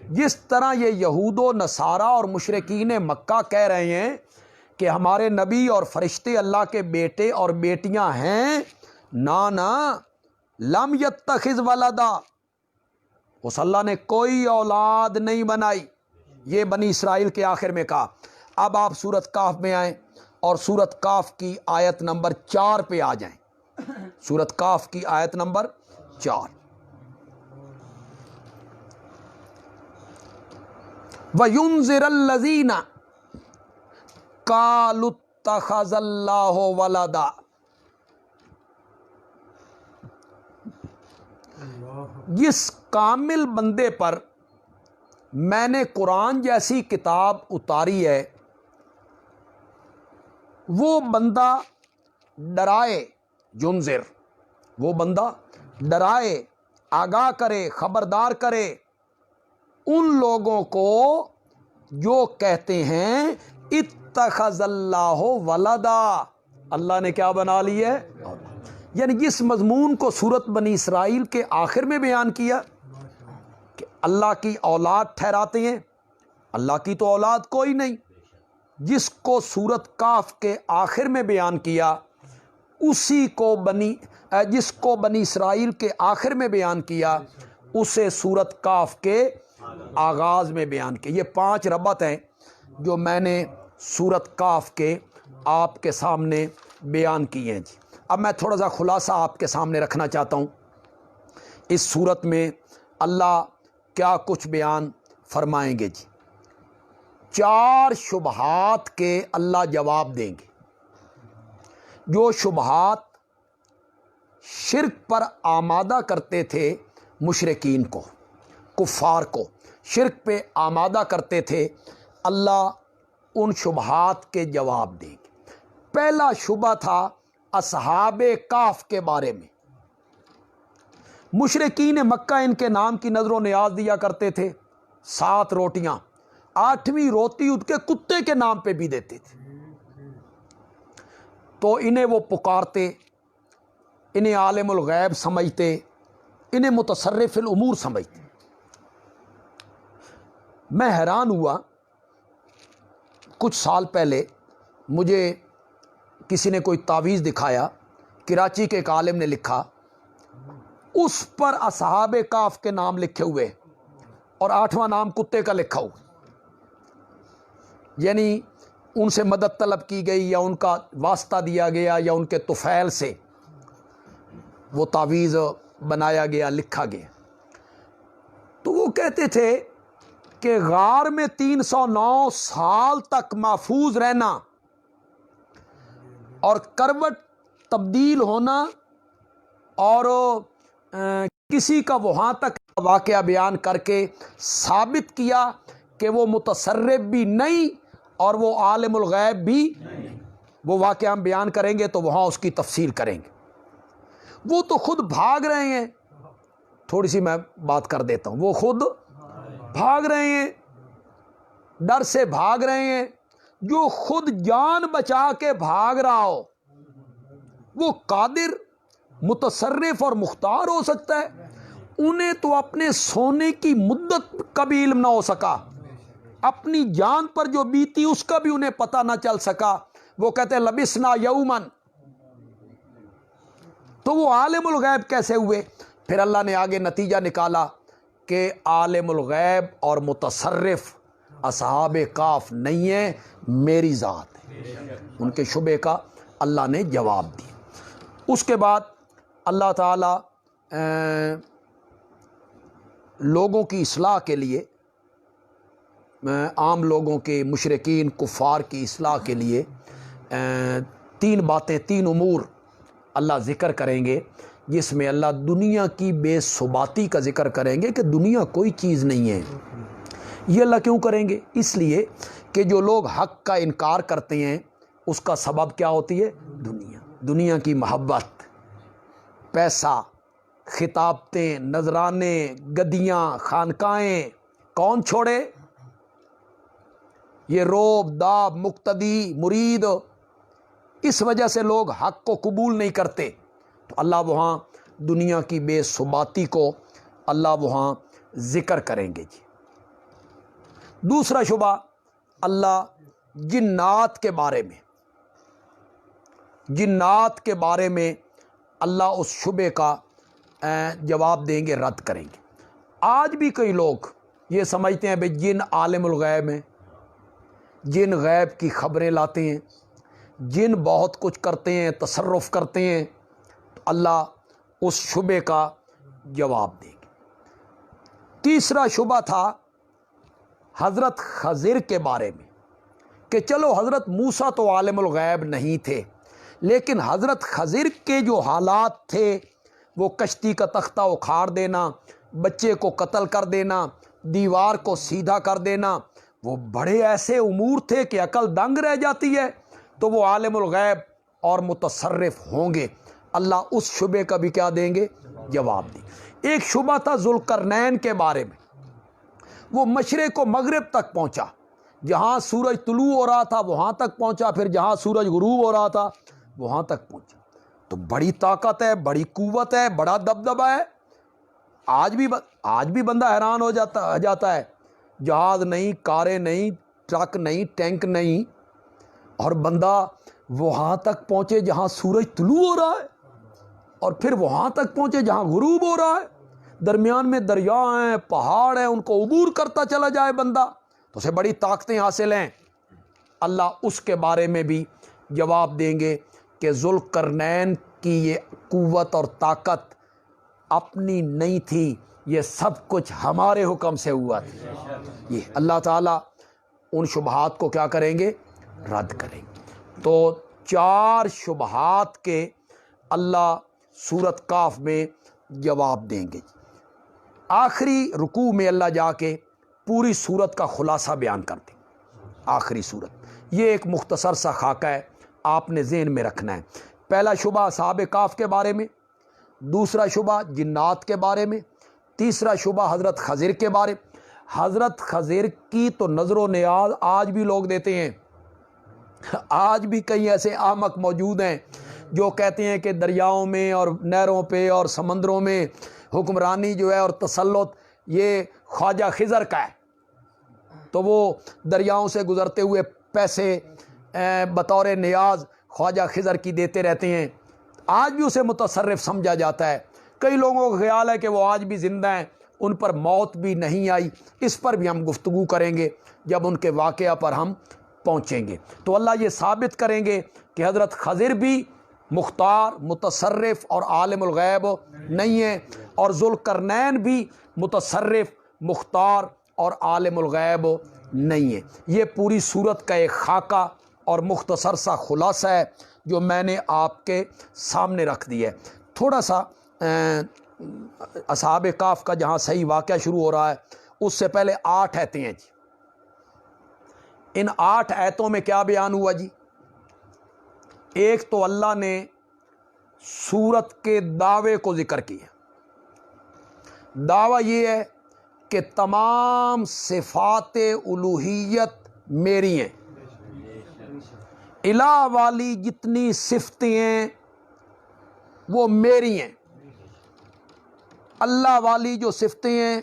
جس طرح یہ یہود و نصارہ اور مشرکین مکہ کہہ رہے ہیں کہ ہمارے نبی اور فرشتے اللہ کے بیٹے اور بیٹیاں ہیں، نا لم یتخذ ولدا، اس اللہ نے کوئی اولاد نہیں بنائی. یہ بنی اسرائیل کے آخر میں کہا. اب آپ سورت کاف میں آئیں اور سورت کاف کی آیت نمبر 4 پہ آ جائیں. سورت کاف کی آیت نمبر 4. وَيُنذِرَ الَّذِينَ قَالُوا اتَّخَذَ اللَّهُ وَلَدًا، جس کامل بندے پر میں نے قرآن جیسی کتاب اتاری ہے وہ بندہ ڈرائے، ینذر، وہ بندہ ڈرائے، آگاہ کرے، خبردار کرے ان لوگوں کو جو کہتے ہیں اتخذ اللہ ولدا، اللہ نے کیا بنا لی ہے؟ یعنی جس مضمون کو سورۃ بنی اسرائیل کے آخر میں بیان کیا کہ اللہ کی اولاد ٹھہراتے ہیں، اللہ کی تو اولاد کوئی نہیں، جس کو سورۃ کاف کے آخر میں بیان کیا اسی کو جس کو بنی اسرائیل کے آخر میں بیان کیا اسے سورۃ کاف کے آغاز میں بیان کیا۔ یہ 5 ربط ہیں جو میں نے سورۃ کاف کے آپ کے سامنے بیان کیے ہیں جی۔ اب میں تھوڑا سا خلاصہ آپ کے سامنے رکھنا چاہتا ہوں، اس سورت میں اللہ کیا کچھ بیان فرمائیں گے جی۔ 4 شبہات کے اللہ جواب دیں گے، جو شبہات شرک پر آمادہ کرتے تھے مشرکین کو، کفار کو شرک پہ آمادہ کرتے تھے، اللہ ان شبہات کے جواب دیں گے۔ پہلا شبہ تھا اصحاب کہف کے بارے میں۔ مشرکین مکہ ان کے نام کی نظر و نیاز دیا کرتے تھے، 7 روٹیاں، 8ویں روٹی ان کے کتے کے نام پہ بھی دیتے تھے، تو انہیں وہ پکارتے، انہیں عالم الغیب سمجھتے، انہیں متصرف الامور سمجھتے۔ میں حیران ہوا، کچھ سال پہلے مجھے کسی نے کوئی تعویذ دکھایا، کراچی کے ایک عالم نے لکھا، اس پر اصحاب کہف کے نام لکھے ہوئے اور 8واں نام کتے کا لکھا ہوا، یعنی ان سے مدد طلب کی گئی یا ان کا واسطہ دیا گیا یا ان کے طفیل سے وہ تعویذ بنایا گیا، لکھا گیا۔ تو وہ کہتے تھے کہ غار میں 309 سال تک محفوظ رہنا اور کروٹ تبدیل ہونا اور کسی کا وہاں تک واقعہ بیان کر کے ثابت کیا کہ وہ متصرف بھی نہیں اور وہ عالم الغیب بھی نہیں، وہ واقعہ ہم بیان کریں گے تو وہاں اس کی تفصیل کریں گے۔ وہ تو خود بھاگ رہے ہیں، تھوڑی سی میں بات کر دیتا ہوں، وہ خود بھاگ رہے ہیں، ڈر سے بھاگ رہے ہیں۔ جو خود جان بچا کے بھاگ رہا ہو وہ قادر، متصرف اور مختار ہو سکتا ہے؟ انہیں تو اپنے سونے کی مدت کا بھی علم نہ ہو سکا، اپنی جان پر جو بیتی اس کا بھی انہیں پتہ نہ چل سکا، وہ کہتے ہیں لبسنا یومن، تو وہ عالم الغیب کیسے ہوئے؟ پھر اللہ نے آگے نتیجہ نکالا کہ عالم الغیب اور متصرف اصحاب کہف نہیں ہے، میری ذات ہے۔ ان کے شبے کا اللہ نے جواب دیا۔ اس کے بعد اللہ تعالیٰ لوگوں کی اصلاح کے لیے، عام لوگوں کے، مشرکین کفار کی اصلاح کے لیے 3 باتیں، 3 امور اللہ ذکر کریں گے، جس میں اللہ دنیا کی بے ثباتی کا ذکر کریں گے کہ دنیا کوئی چیز نہیں ہے۔ یہ اللہ کیوں کریں گے؟ اس لیے کہ جو لوگ حق کا انکار کرتے ہیں اس کا سبب کیا ہوتی ہے؟ دنیا کی محبت، پیسہ، خطابتیں، نذرانے، گدیاں، خانقاہیں، کون چھوڑے؟ یہ روب داب، مقتدی، مرید، اس وجہ سے لوگ حق کو قبول نہیں کرتے، تو اللہ وہاں دنیا کی بے ثباتی کو اللہ وہاں ذکر کریں گے جی۔ دوسرا شبہ اللہ جنات کے بارے میں، جنات کے بارے میں اللہ اس شبے کا جواب دیں گے، رد کریں گے۔ آج بھی کئی لوگ یہ سمجھتے ہیں بھئی جن عالم الغیب ہیں، جن غیب کی خبریں لاتے ہیں، جن بہت کچھ کرتے ہیں، تصرف کرتے ہیں، تو اللہ اس شبے کا جواب دیں گے۔ تیسرا شبہ تھا حضرت خضر کے بارے میں کہ چلو حضرت موسیٰ تو عالم الغیب نہیں تھے، لیکن حضرت خضر کے جو حالات تھے، وہ کشتی کا تختہ اکھاڑ دینا، بچے کو قتل کر دینا، دیوار کو سیدھا کر دینا، وہ بڑے ایسے امور تھے کہ عقل دنگ رہ جاتی ہے۔ تو وہ عالم الغیب اور متصرف ہوں گے، اللہ اس شبے کا بھی کیا دیں گے؟ جواب دیں۔ ایک شبہ تھا ذوالقرنین کے بارے میں، وہ مشرق و مغرب تک پہنچا، جہاں سورج طلوع ہو رہا تھا وہاں تک پہنچا، پھر جہاں سورج غروب ہو رہا تھا وہاں تک پہنچا۔ تو بڑی طاقت ہے، بڑی قوت ہے، بڑا دبدبہ ہے۔ آج بھی بندہ حیران ہو جاتا ہے، جہاز نہیں، کاریں نہیں، ٹرک نہیں، ٹینک نہیں، اور بندہ وہاں تک پہنچے جہاں سورج طلوع ہو رہا ہے، اور پھر وہاں تک پہنچے جہاں غروب ہو رہا ہے، درمیان میں دریا ہیں، پہاڑ ہیں، ان کو عبور کرتا چلا جائے بندہ، تو اسے بڑی طاقتیں حاصل ہیں۔ اللہ اس کے بارے میں بھی جواب دیں گے کہ ذوالقرنین کی یہ قوت اور طاقت اپنی نہیں تھی، یہ سب کچھ ہمارے حکم سے ہوا تھا۔ یہ اللہ تعالیٰ ان شبہات کو کیا کریں گے؟ رد کریں گے۔ تو 4 شبہات کے اللہ سورت کاف میں جواب دیں گے۔ آخری رکوع میں اللہ جا کے پوری سورت کا خلاصہ بیان کر دیں۔ آخری سورت یہ ایک مختصر سا خاکہ ہے، آپ نے ذہن میں رکھنا ہے۔ پہلا شبہ اصحاب کاف کے بارے میں، دوسرا شبہ جنات کے بارے میں، تیسرا شبہ حضرت خضر کے بارے۔ حضرت خضر کی تو نظر و نیاز آج بھی لوگ دیتے ہیں۔ آج بھی کئی ایسے احمق موجود ہیں جو کہتے ہیں کہ دریاؤں میں اور نہروں پہ اور سمندروں میں حکمرانی جو ہے اور تسلط یہ خواجہ خضر کا ہے، تو وہ دریاؤں سے گزرتے ہوئے پیسے بطور نیاز خواجہ خضر کی دیتے رہتے ہیں۔ آج بھی اسے متصرف سمجھا جاتا ہے۔ کئی لوگوں کا خیال ہے کہ وہ آج بھی زندہ ہیں، ان پر موت بھی نہیں آئی۔ اس پر بھی ہم گفتگو کریں گے جب ان کے واقعہ پر ہم پہنچیں گے۔ تو اللہ یہ ثابت کریں گے کہ حضرت خضر بھی مختار، متصرف اور عالم الغیب نہیں ہے، اور ذوالقرنین بھی متصرف، مختار اور عالم الغیب نہیں ہے۔ یہ پوری صورت کا ایک خاکہ اور مختصر سا خلاصہ ہے جو میں نے آپ کے سامنے رکھ دیا ہے۔ تھوڑا سا اصحاب کاف کا جہاں صحیح واقعہ شروع ہو رہا ہے اس سے پہلے 8 آیتیں ہیں جی۔ ان 8 آیتوں میں کیا بیان ہوا جی؟ ایک تو اللہ نے سورت کے دعوے کو ذکر کیا۔ دعویٰ یہ ہے کہ تمام صفات الوہیت میری ہیں، الہ والی جتنی صفتیں ہیں وہ میری ہیں، اللہ والی جو صفتیں ہیں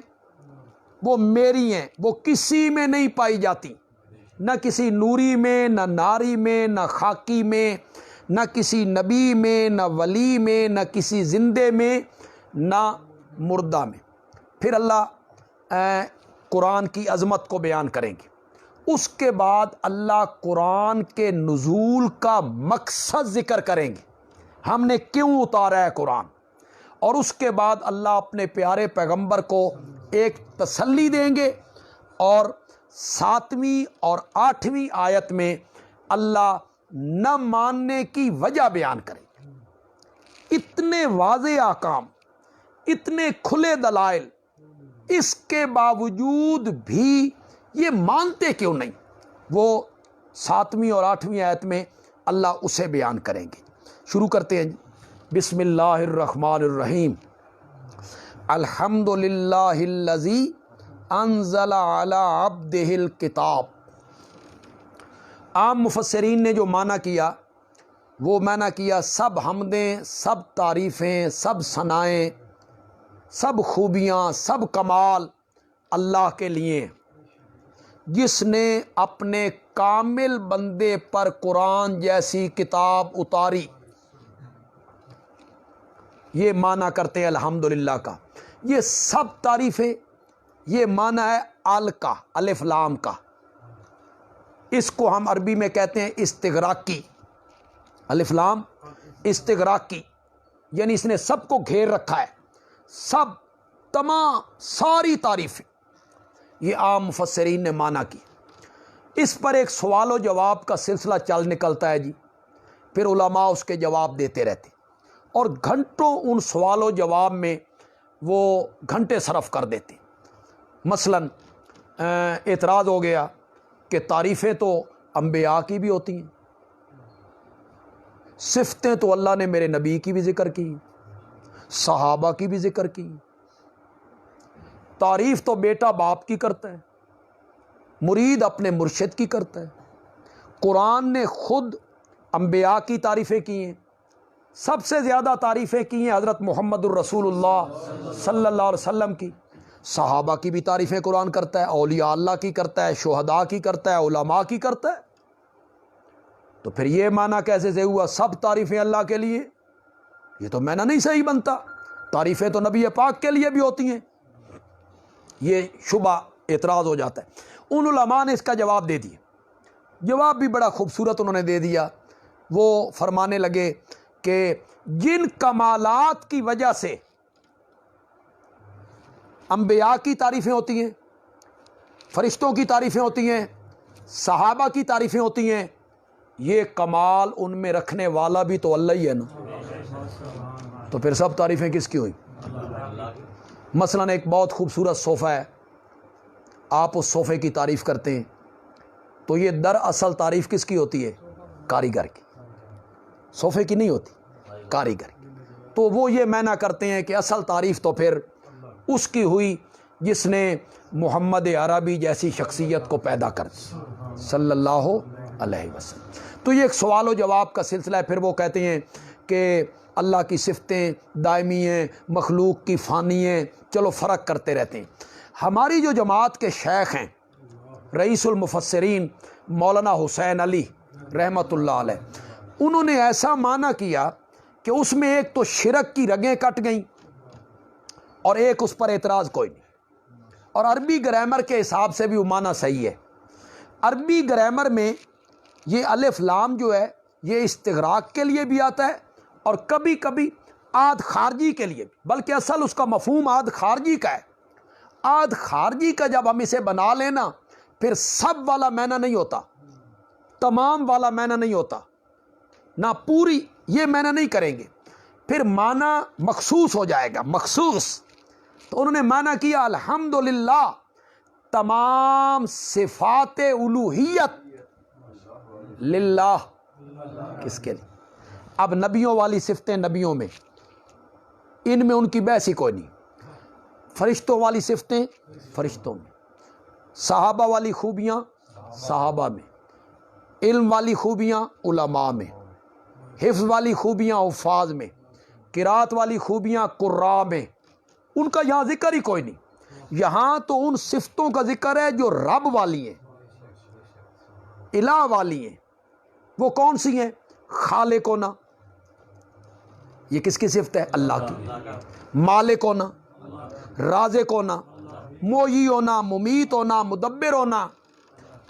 وہ میری ہیں، وہ کسی میں نہیں پائی جاتی، نہ کسی نوری میں، نہ ناری میں، نہ خاکی میں، نہ کسی نبی میں، نہ ولی میں، نہ کسی زندے میں، نہ مردہ میں۔ پھر اللہ قرآن کی عظمت کو بیان کریں گے۔ اس کے بعد اللہ قرآن کے نزول کا مقصد ذکر کریں گے، ہم نے کیوں اتارا ہے قرآن، اور اس کے بعد اللہ اپنے پیارے پیغمبر کو ایک تسلی دیں گے، اور 7ویں اور 8ویں آیت میں اللہ نہ ماننے کی وجہ بیان کریں گے۔ اتنے واضح احکام، اتنے کھلے دلائل، اس کے باوجود بھی یہ مانتے کیوں نہیں، وہ 7ویں اور 8ویں آیت میں اللہ اسے بیان کریں گے۔ شروع کرتے ہیں بسم اللہ الرحمن الرحیم۔ الحمد للہ الذی انزل علی عبدہ الکتاب۔ عام مفسرین نے جو معنی کیا وہ معنی کیا سب حمدیں، سب تعریفیں، سب ثنائیں، سب خوبیاں، سب کمال اللہ کے لیے، جس نے اپنے کامل بندے پر قرآن جیسی کتاب اتاری۔ یہ معنی کرتے ہیں الحمدللہ کا۔ یہ سب تعریفیں، یہ معنی ہے ال کا، الف لام کا۔ اس کو ہم عربی میں کہتے ہیں استغراقی، الف لام استغراقی، یعنی اس نے سب کو گھیر رکھا ہے، سب، تمام، ساری تعریفیں۔ یہ عام مفسرین نے معنی کی۔ اس پر ایک سوال و جواب کا سلسلہ چل نکلتا ہے جی، پھر علماء اس کے جواب دیتے رہتے، اور گھنٹوں ان سوال و جواب میں وہ گھنٹے صرف کر دیتے. مثلاً اعتراض ہو گیا کہ تعریفیں تو انبیاء کی بھی ہوتی ہیں، صفتیں تو اللہ نے میرے نبی کی بھی ذکر کی، صحابہ کی بھی ذکر کی، تعریف تو بیٹا باپ کی کرتا ہے، مرید اپنے مرشد کی کرتا ہے. قرآن نے خود انبیاء کی تعریفیں کی ہیں، سب سے زیادہ تعریفیں کی ہیں حضرت محمد الرسول اللہ صلی اللہ علیہ وسلم کی. صحابہ کی بھی تعریفیں قرآن کرتا ہے، اولیاء اللہ کی کرتا ہے، شہداء کی کرتا ہے، علماء کی کرتا ہے. تو پھر یہ معنی کیسے سے ہوا سب تعریفیں اللہ کے لیے؟ یہ تو معنی نہیں صحیح بنتا. تعریفیں تو نبی پاک کے لیے بھی ہوتی ہیں. یہ شبہ اعتراض ہو جاتا ہے. ان علماء نے اس کا جواب دے دیا. جواب بھی بڑا خوبصورت انہوں نے دے دیا. وہ فرمانے لگے کہ جن کمالات کی وجہ سے انبیاء کی تعریفیں ہوتی ہیں، فرشتوں کی تعریفیں ہوتی ہیں، صحابہ کی تعریفیں ہوتی ہیں، یہ کمال ان میں رکھنے والا بھی تو اللہ ہی ہے نا. تو پھر سب تعریفیں کس کی ہوئی؟ مثلا ایک بہت خوبصورت صوفہ ہے، آپ اس صوفے کی تعریف کرتے ہیں تو یہ دراصل تعریف کس کی ہوتی ہے؟ کاریگر کی. صوفے کی نہیں ہوتی، کاریگر کی. تو وہ یہ معنی کرتے ہیں کہ اصل تعریف تو پھر اس کی ہوئی جس نے محمد عربی جیسی شخصیت کو پیدا کر دی صلی اللہ علیہ وسلم. تو یہ ایک سوال و جواب کا سلسلہ ہے. پھر وہ کہتے ہیں کہ اللہ کی صفتیں دائمی ہیں، مخلوق کی فانی ہیں. چلو فرق کرتے رہتے ہیں. ہماری جو جماعت کے شیخ ہیں رئیس المفسرین مولانا حسین علی رحمۃ اللہ علیہ، انہوں نے ایسا معنی کیا کہ اس میں ایک تو شرک کی رگیں کٹ گئیں اور ایک اس پر اعتراض کوئی نہیں. اور عربی گرامر کے حساب سے بھی وہ معنی صحیح ہے. عربی گرامر میں یہ الف لام جو ہے یہ استغراق کے لیے بھی آتا ہے اور کبھی کبھی عاد خارجی کے لیے بھی، بلکہ اصل اس کا مفہوم عاد خارجی کا ہے. عاد خارجی کا جب ہم اسے بنا لینا پھر سب والا معنی نہیں ہوتا، تمام والا معنی نہیں ہوتا، نہ پوری یہ معنی نہیں کریں گے، پھر معنی مخصوص ہو جائے گا. مخصوص تو انہوں نے معنی کیا الحمدللہ تمام صفات الوہیت للہ. کس کے لیے؟ اب نبیوں والی صفتیں نبیوں میں، ان میں ان کی بحث ہی کوئی نہیں. فرشتوں والی صفتیں فرشتوں میں، صحابہ والی خوبیاں صحابہ میں، علم والی خوبیاں علماء میں، حفظ والی خوبیاں حفاظ میں، قرات والی خوبیاں قراء میں. ان کا یہاں ذکر ہی کوئی نہیں. یہاں تو ان صفتوں کا ذکر ہے جو رب والی ہیں، الہ والی ہیں. وہ کون سی ہیں؟ خالق ہونا، یہ کس کی صفت ہے؟ اللہ کی. مالک ہونا، رازق ہونا، محیی ہونا، ممیت ہونا، مدبر ہونا،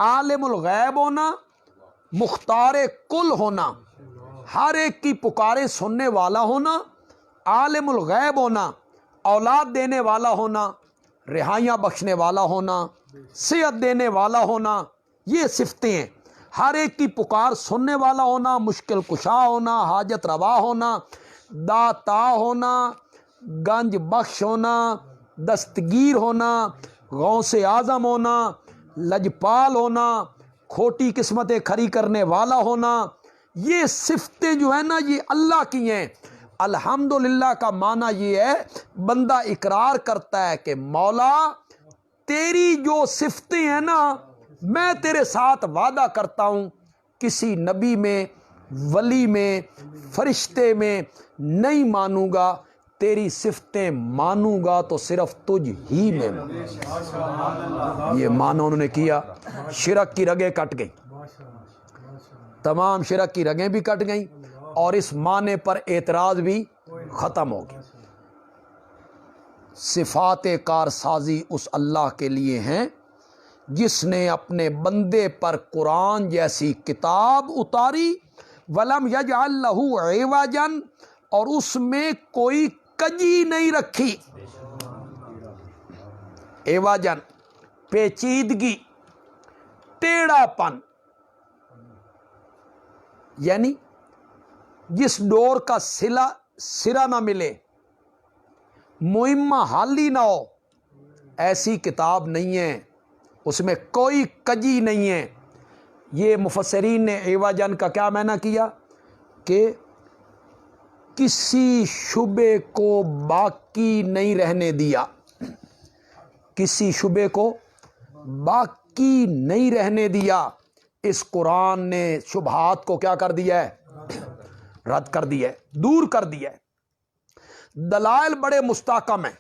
عالم الغیب ہونا، مختار کل ہونا، ہر ایک کی پکارے سننے والا ہونا، عالم الغیب ہونا، اولاد دینے والا ہونا، رہائیاں بخشنے والا ہونا، صحت دینے والا ہونا. یہ صفتیں ہیں. ہر ایک کی پکار سننے والا ہونا، مشکل کشا ہونا، حاجت روا ہونا، داتا ہونا، گنج بخش ہونا، دستگیر ہونا، غوث اعظم ہونا، لجپال ہونا، کھوٹی قسمتیں کھری کرنے والا ہونا. یہ صفتیں جو ہیں نا یہ اللہ کی ہیں. الحمدللہ کا معنی یہ ہے بندہ اقرار کرتا ہے کہ مولا تیری جو صفتیں ہیں نا میں تیرے ساتھ وعدہ کرتا ہوں کسی نبی میں، ولی میں، فرشتے میں نہیں مانوں گا، تیری صفتیں مانوں گا تو صرف تجھ ہی میں. یہ معنی انہوں نے کیا. شرک کی رگیں کٹ گئیں، تمام شرک کی رگیں بھی کٹ گئیں اور اس معنی پر اعتراض بھی ختم ہو گیا. صفات کارسازی اس اللہ کے لیے ہیں جس نے اپنے بندے پر قرآن جیسی کتاب اتاری، وَلَمْ يَجْعَلْ لَهُ عِوَجًا، اور اس میں کوئی کجی نہیں رکھی. عوجن پیچیدگی، ٹیڑھا پن، یعنی جس ڈور کا سرا نہ ملے، مہمہ حالی نہ ہو، ایسی کتاب نہیں ہے، اس میں کوئی کجی نہیں ہے۔ یہ مفسرین نے ایواجن کا کیا معنی کیا کہ کسی شبے کو باقی نہیں رہنے دیا، کسی شبے کو باقی نہیں رہنے دیا۔ اس قرآن نے شبہات کو کیا کر دیا ہے؟ رد کر دیا ہے، دور کر دیا ہے۔ دلائل بڑے مستحکم ہیں،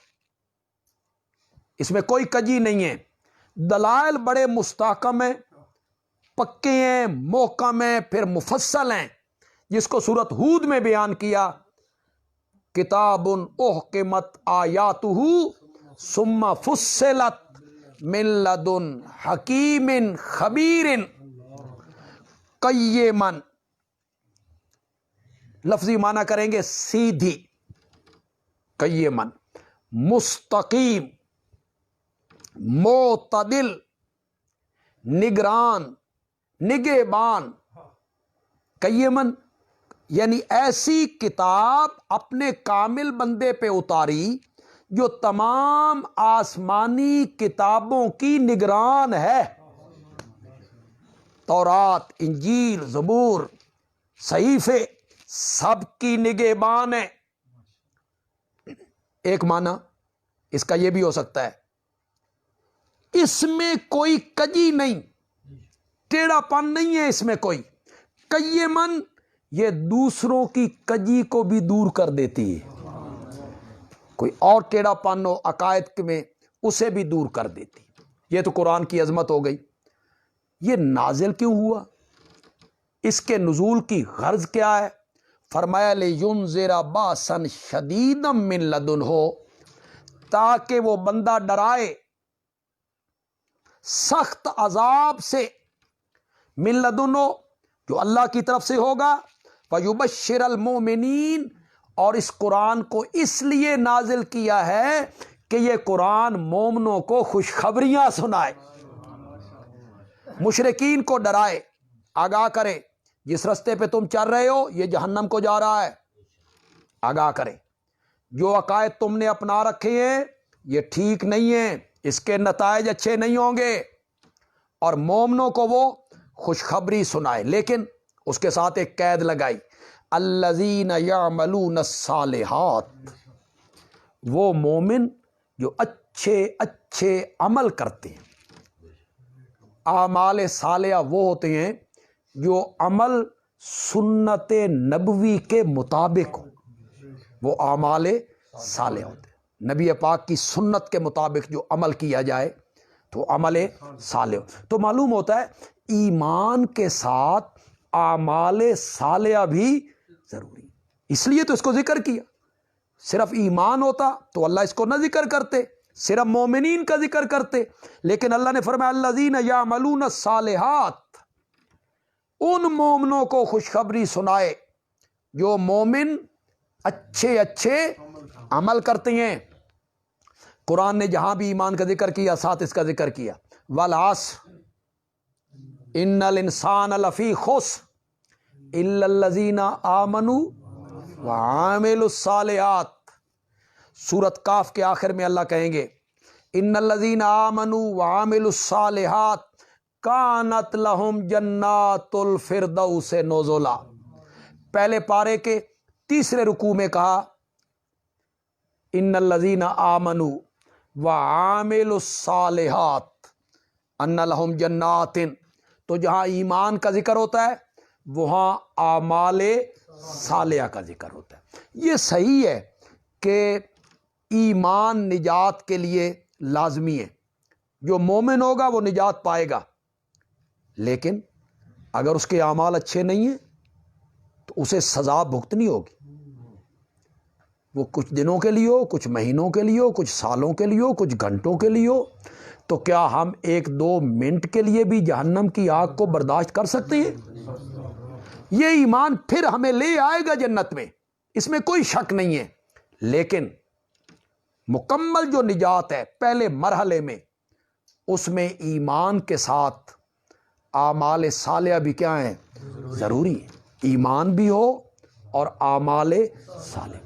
اس میں کوئی کجی نہیں ہے، دلائل بڑے مستحکم ہیں، پکے ہیں، محکم ہیں، پھر مفصل ہیں، جس کو سورۃ ہود میں بیان کیا، کتاب احکمت آیاتہ ثم فصلت من لدن حکیم خبیر قیما، لفظی معنی کریں گے سیدھی، قیما مستقیم، معتدل، نگران، نگہبان، قیمن یعنی ایسی کتاب اپنے کامل بندے پہ اتاری جو تمام آسمانی کتابوں کی نگران ہے۔ تورات، انجیل، زبور، صحیفے سب کی نگہبان ہے۔ ایک معنی اس کا یہ بھی ہو سکتا ہے اس میں کوئی کجی نہیں، ٹیڑھا پن نہیں ہے اس میں کوئی، قیمن یہ دوسروں کی کجی کو بھی دور کر دیتی ہے، کوئی اور ٹیڑھا پن ہو عقائد میں اسے بھی دور کر دیتی۔ یہ تو قرآن کی عظمت ہو گئی۔ یہ نازل کیوں ہوا؟ اس کے نزول کی غرض کیا ہے؟ فرمایا لِيُنذِرَ بَأْسًا شَدِيدًا مِّن لَدُنْهُ، تاکہ وہ بندہ ڈرائے سخت عذاب سے، من لدنہ جو اللہ کی طرف سے ہوگا، وَيُبَشِّرَ الْمُؤْمِنِينَ، اور اس قرآن کو اس لیے نازل کیا ہے کہ یہ قرآن مومنوں کو خوشخبریاں سنائے، مشرکین کو ڈرائے، آگاہ کرے، جس رستے پہ تم چل رہے ہو یہ جہنم کو جا رہا ہے، آگاہ کرے، جو عقائد تم نے اپنا رکھے ہیں یہ ٹھیک نہیں ہیں، اس کے نتائج اچھے نہیں ہوں گے، اور مومنوں کو وہ خوشخبری سنائے، لیکن اس کے ساتھ ایک قید لگائی، الذین یعملون الصالحات، وہ مومن جو اچھے اچھے عمل کرتے ہیں۔ اعمال صالحہ وہ ہوتے ہیں جو عمل سنت نبوی کے مطابق ہو، وہ اعمال صالح ہوتے ہیں، نبی پاک کی سنت کے مطابق جو عمل کیا جائے تو عمل صالح ہو۔ تو معلوم ہوتا ہے ایمان کے ساتھ اعمال صالحہ بھی ضروری، اس لیے تو اس کو ذکر کیا۔ صرف ایمان ہوتا تو اللہ اس کو نہ ذکر کرتے، صرف مومنین کا ذکر کرتے، لیکن اللہ نے فرمایا الذین یعملون الصالحات، ان مومنوں کو خوشخبری سنائے جو مومن اچھے اچھے عمل کرتے ہیں۔ قرآن نے جہاں بھی ایمان کا ذکر کیا ساتھ اس کا ذکر کیا، والعصر ان الانسان لفی خسر الا الذین آمنوا وعملوا الصالحات۔ سورۃ کاف کے آخر میں اللہ کہیں گے ان الذین آمنوا وعملوا الصالحات کانت لہم جنات الفردوس نزلا۔ پہلے پارے کے تیسرے رکوع میں کہا ان الذین آمنوا وعملوا الصالحات ان لہم جنات، تو جہاں ایمان کا ذکر ہوتا ہے وہاں اعمال صالحہ کا ذکر ہوتا ہے۔ یہ صحیح ہے کہ ایمان نجات کے لیے لازمی ہے، جو مومن ہوگا وہ نجات پائے گا، لیکن اگر اس کے اعمال اچھے نہیں ہیں تو اسے سزا بھگتنی ہوگی، وہ کچھ دنوں کے لیے ہو، کچھ مہینوں کے لیے ہو، کچھ سالوں کے لیے ہو، کچھ گھنٹوں کے لیے ہو۔ تو کیا ہم 1-2 منٹ کے لیے بھی جہنم کی آگ کو برداشت کر سکتے ہیں؟ یہ ایمان پھر ہمیں لے آئے گا جنت میں، اس میں کوئی شک نہیں ہے، لیکن مکمل جو نجات ہے پہلے مرحلے میں، اس میں ایمان کے ساتھ اعمال صالحہ بھی کیا ہیں؟ ضروری ہے، ایمان بھی ہو اور اعمال صالح۔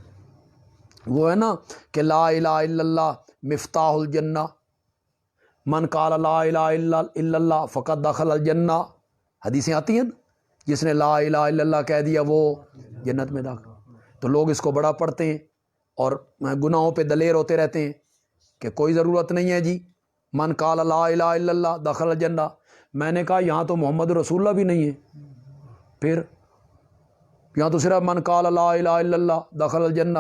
وہ ہے نا کہ لا الہ الا اللہ مفتاح الجنہ، من قال لا الہ الا اللہ فقد دخل الجنہ، حدیثیں آتی ہیں نا، جس نے لا الہ الا اللہ کہہ دیا وہ جنت میں داخل۔ تو لوگ اس کو بڑا پڑھتے ہیں اور گناہوں پہ دلیر ہوتے رہتے ہیں کہ کوئی ضرورت نہیں ہے جی، من قال لا الہ الا اللہ دخل الجنہ۔ میں نے کہا یہاں تو محمد رسول اللہ بھی نہیں ہے، پھر یہاں تو صرف من قال لا الہ الا اللہ دخل الجنہ،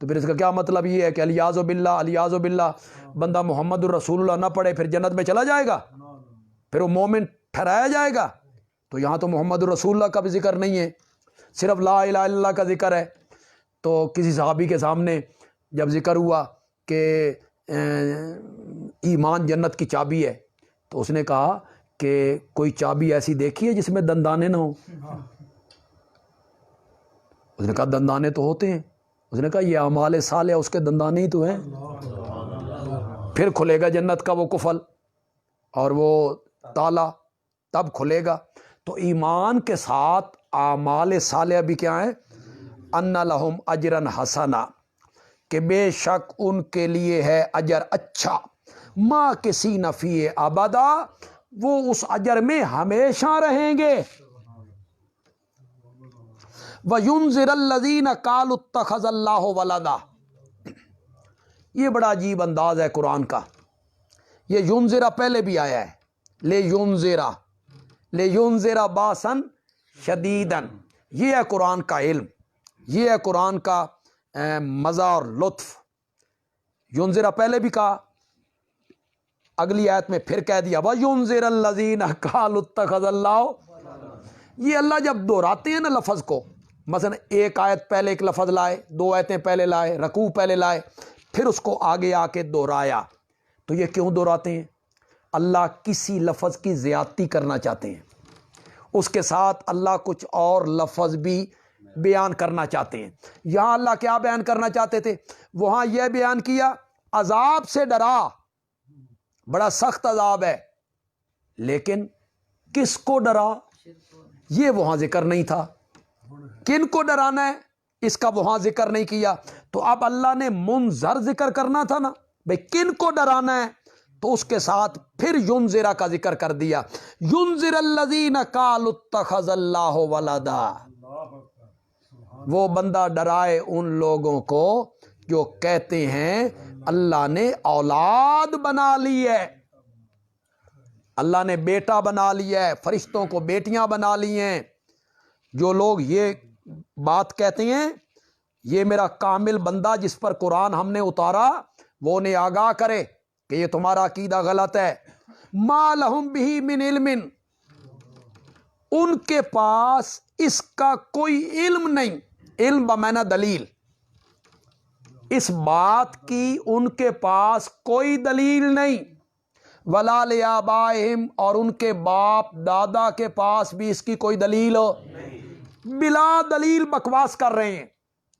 تو پھر اس کا کیا مطلب یہ ہے کہ الیاذ باللہ الیاذ باللہ بندہ محمد الرسول اللہ نہ پڑھے پھر جنت میں چلا جائے گا، پھر وہ مومن ٹھہرایا جائے گا؟ تو یہاں تو محمد الرسول اللہ کا بھی ذکر نہیں ہے، صرف لا الہ الا اللہ کا ذکر ہے۔ تو کسی صحابی کے سامنے جب ذکر ہوا کہ ایمان جنت کی چابی ہے، تو اس نے کہا کہ کوئی چابی ایسی دیکھی ہے جس میں دندانے نہ ہوں؟ اس نے کہا دندانے تو ہوتے ہیں۔ اس نے کہا یہ اعمال صالحہ اس کے دندانے ہی تو ہیں، پھر کھلے گا جنت کا وہ قفل اور وہ تالا، تب کھلے گا۔ تو ایمان کے ساتھ اعمال صالحہ بھی کیا ہیں؟ ان لہم اجرا حسنا، کہ بے شک ان کے لیے ہے اجر اچھا، ما کسی نفی ابدا، وہ اس اجر میں ہمیشہ رہیں گے۔ وَيُنذِرَ الَّذِينَ قَالُوا اتَّخَذَ اللَّهُ وَلَدًا، یہ بڑا عجیب انداز ہے قرآن کا۔ یہ ینذرا پہلے بھی آیا ہے، لے ینذرا باسن شدیدن، یہ ہے قرآن کا علم، یہ ہے قرآن کا مزہ اور لطف۔ ینذرا پہلے بھی کہا، اگلی آیت میں پھر کہہ دیا وَيُنذِرَ الَّذِينَ قَالُوا اتَّخَذَ اللَّهُ۔ یہ اللہ جب دہراتے ہیں نا لفظ کو، مثلا ایک آیت پہلے ایک لفظ لائے، دو آیتیں پہلے لائے، رکوع پہلے لائے، پھر اس کو آگے آ کے دہرایا، تو یہ کیوں دہراتے ہیں؟ اللہ کسی لفظ کی زیادتی کرنا چاہتے ہیں، اس کے ساتھ اللہ کچھ اور لفظ بھی بیان کرنا چاہتے ہیں۔ یہاں اللہ کیا بیان کرنا چاہتے تھے؟ وہاں یہ بیان کیا عذاب سے ڈرا، بڑا سخت عذاب ہے، لیکن کس کو ڈرا یہ وہاں ذکر نہیں تھا، کن کو ڈرانا ہے اس کا وہاں ذکر نہیں کیا۔ تو اب اللہ نے منذر ذکر کرنا تھا نا، بھئی کن کو ڈرانا ہے، تو اس کے ساتھ پھر ینذرا کا ذکر کر دیا، ینذر الذین قالوا اتخذ اللہ ولدا، وہ بندہ ڈرائے ان لوگوں کو جو کہتے ہیں اللہ نے اولاد بنا لی ہے، اللہ نے بیٹا بنا لیا ہے، فرشتوں کو بیٹیاں بنا لی ہیں۔ جو لوگ یہ بات کہتے ہیں، یہ میرا کامل بندہ جس پر قرآن ہم نے اتارا وہ انہیں آگاہ کرے کہ یہ تمہارا عقیدہ غلط ہے۔ ما لہم بہ من علم، ان کے پاس اس کا کوئی علم نہیں، علم بمعنی دلیل، اس بات کی ان کے پاس کوئی دلیل نہیں، ولا لآبائہم، اور ان کے باپ دادا کے پاس بھی اس کی کوئی دلیل ہو، بلا دلیل بکواس کر رہے ہیں،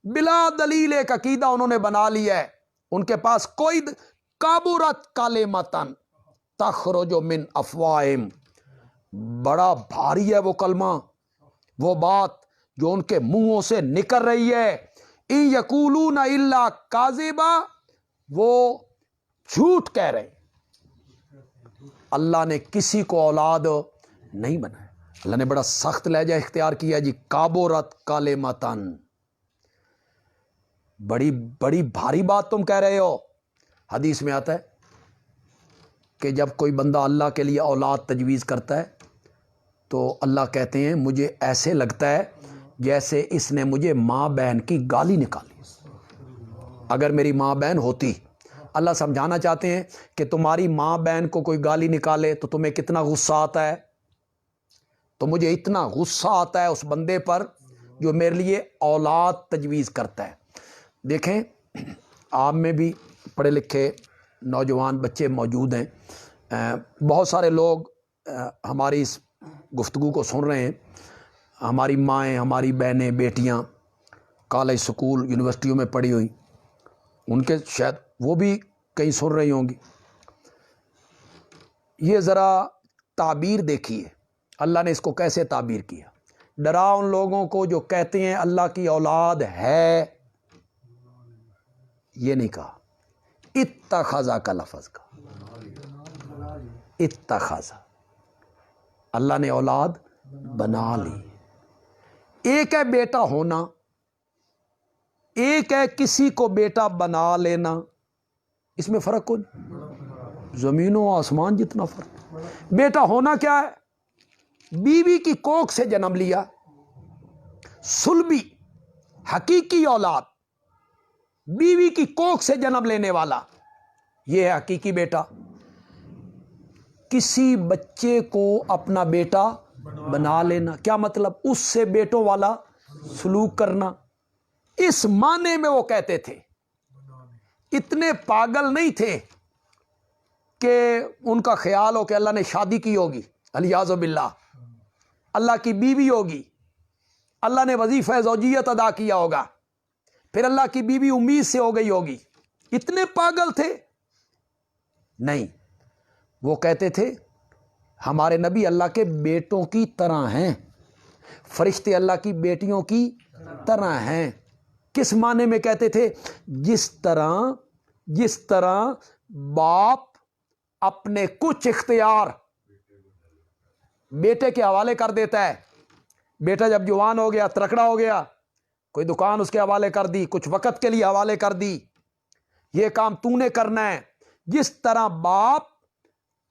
بلا دلیل ایک عقیدہ انہوں نے بنا لیا ہے، ان کے پاس کوئی کابرت کلمۃ تخرج من افواہہم، بڑا بھاری ہے وہ کلمہ، وہ بات جو ان کے منہوں سے نکل رہی ہے، ان یقولون الا کاذبا، وہ جھوٹ کہہ رہے ہیں، اللہ نے کسی کو اولاد نہیں بنایا۔ اللہ نے بڑا سخت لہجہ اختیار کیا جی، کابرت کلمۃ، بڑی بڑی بھاری بات تم کہہ رہے ہو۔ حدیث میں آتا ہے کہ جب کوئی بندہ اللہ کے لیے اولاد تجویز کرتا ہے تو اللہ کہتے ہیں مجھے ایسے لگتا ہے جیسے اس نے مجھے ماں بہن کی گالی نکالی، اگر میری ماں بہن ہوتی۔ اللہ سمجھانا چاہتے ہیں کہ تمہاری ماں بہن کو کوئی گالی نکالے تو تمہیں کتنا غصہ آتا ہے، تو مجھے اتنا غصہ آتا ہے اس بندے پر جو میرے لیے اولاد تجویز کرتا ہے۔ دیکھیں آپ میں بھی پڑھے لکھے نوجوان بچے موجود ہیں، بہت سارے لوگ ہماری اس گفتگو کو سن رہے ہیں، ہماری مائیں، ہماری بہنیں، بیٹیاں کالج سکول یونیورسٹیوں میں پڑھی ہوئی، ان کے شاید وہ بھی کہیں سن رہی ہوں گی۔ یہ ذرا تعبیر دیکھیے اللہ نے اس کو کیسے تعبیر کیا، ڈرا ان لوگوں کو جو کہتے ہیں اللہ کی اولاد ہے، یہ نہیں کہا، اتخذا کا لفظ کا، اتخذا، اللہ نے اولاد بنا لی۔ ایک ہے بیٹا ہونا، ایک ہے کسی کو بیٹا بنا لینا، اس میں فرق کون؟ زمین و آسمان جتنا فرق۔ بیٹا ہونا کیا ہے؟ بیوی کی کوکھ سے جنم لیا، صلبی حقیقی اولاد، بیوی کی کوکھ سے جنم لینے والا، یہ ہے حقیقی بیٹا۔ کسی بچے کو اپنا بیٹا بنا لینا، کیا مطلب؟ اس سے بیٹوں والا سلوک کرنا، اس معنی میں وہ کہتے تھے۔ اتنے پاگل نہیں تھے کہ ان کا خیال ہو کہ اللہ نے شادی کی ہوگی، الیاذ باللہ، اللہ کی بیوی ہوگی، اللہ نے وظیفہ زوجیت ادا کیا ہوگا، پھر اللہ کی بیوی امید سے ہو گئی ہوگی۔ اتنے پاگل تھے؟ نہیں، وہ کہتے تھے ہمارے نبی اللہ کے بیٹوں کی طرح ہیں، فرشتے اللہ کی بیٹیوں کی طرح ہیں۔ کس معنی میں کہتے تھے؟ جس طرح باپ اپنے کچھ اختیار بیٹے کے حوالے کر دیتا ہے، بیٹا جب جوان ہو گیا، ترکڑا ہو گیا، کوئی دکان اس کے حوالے کر دی، کچھ وقت کے لیے حوالے کر دی، یہ کام تو نے کرنا ہے، جس طرح باپ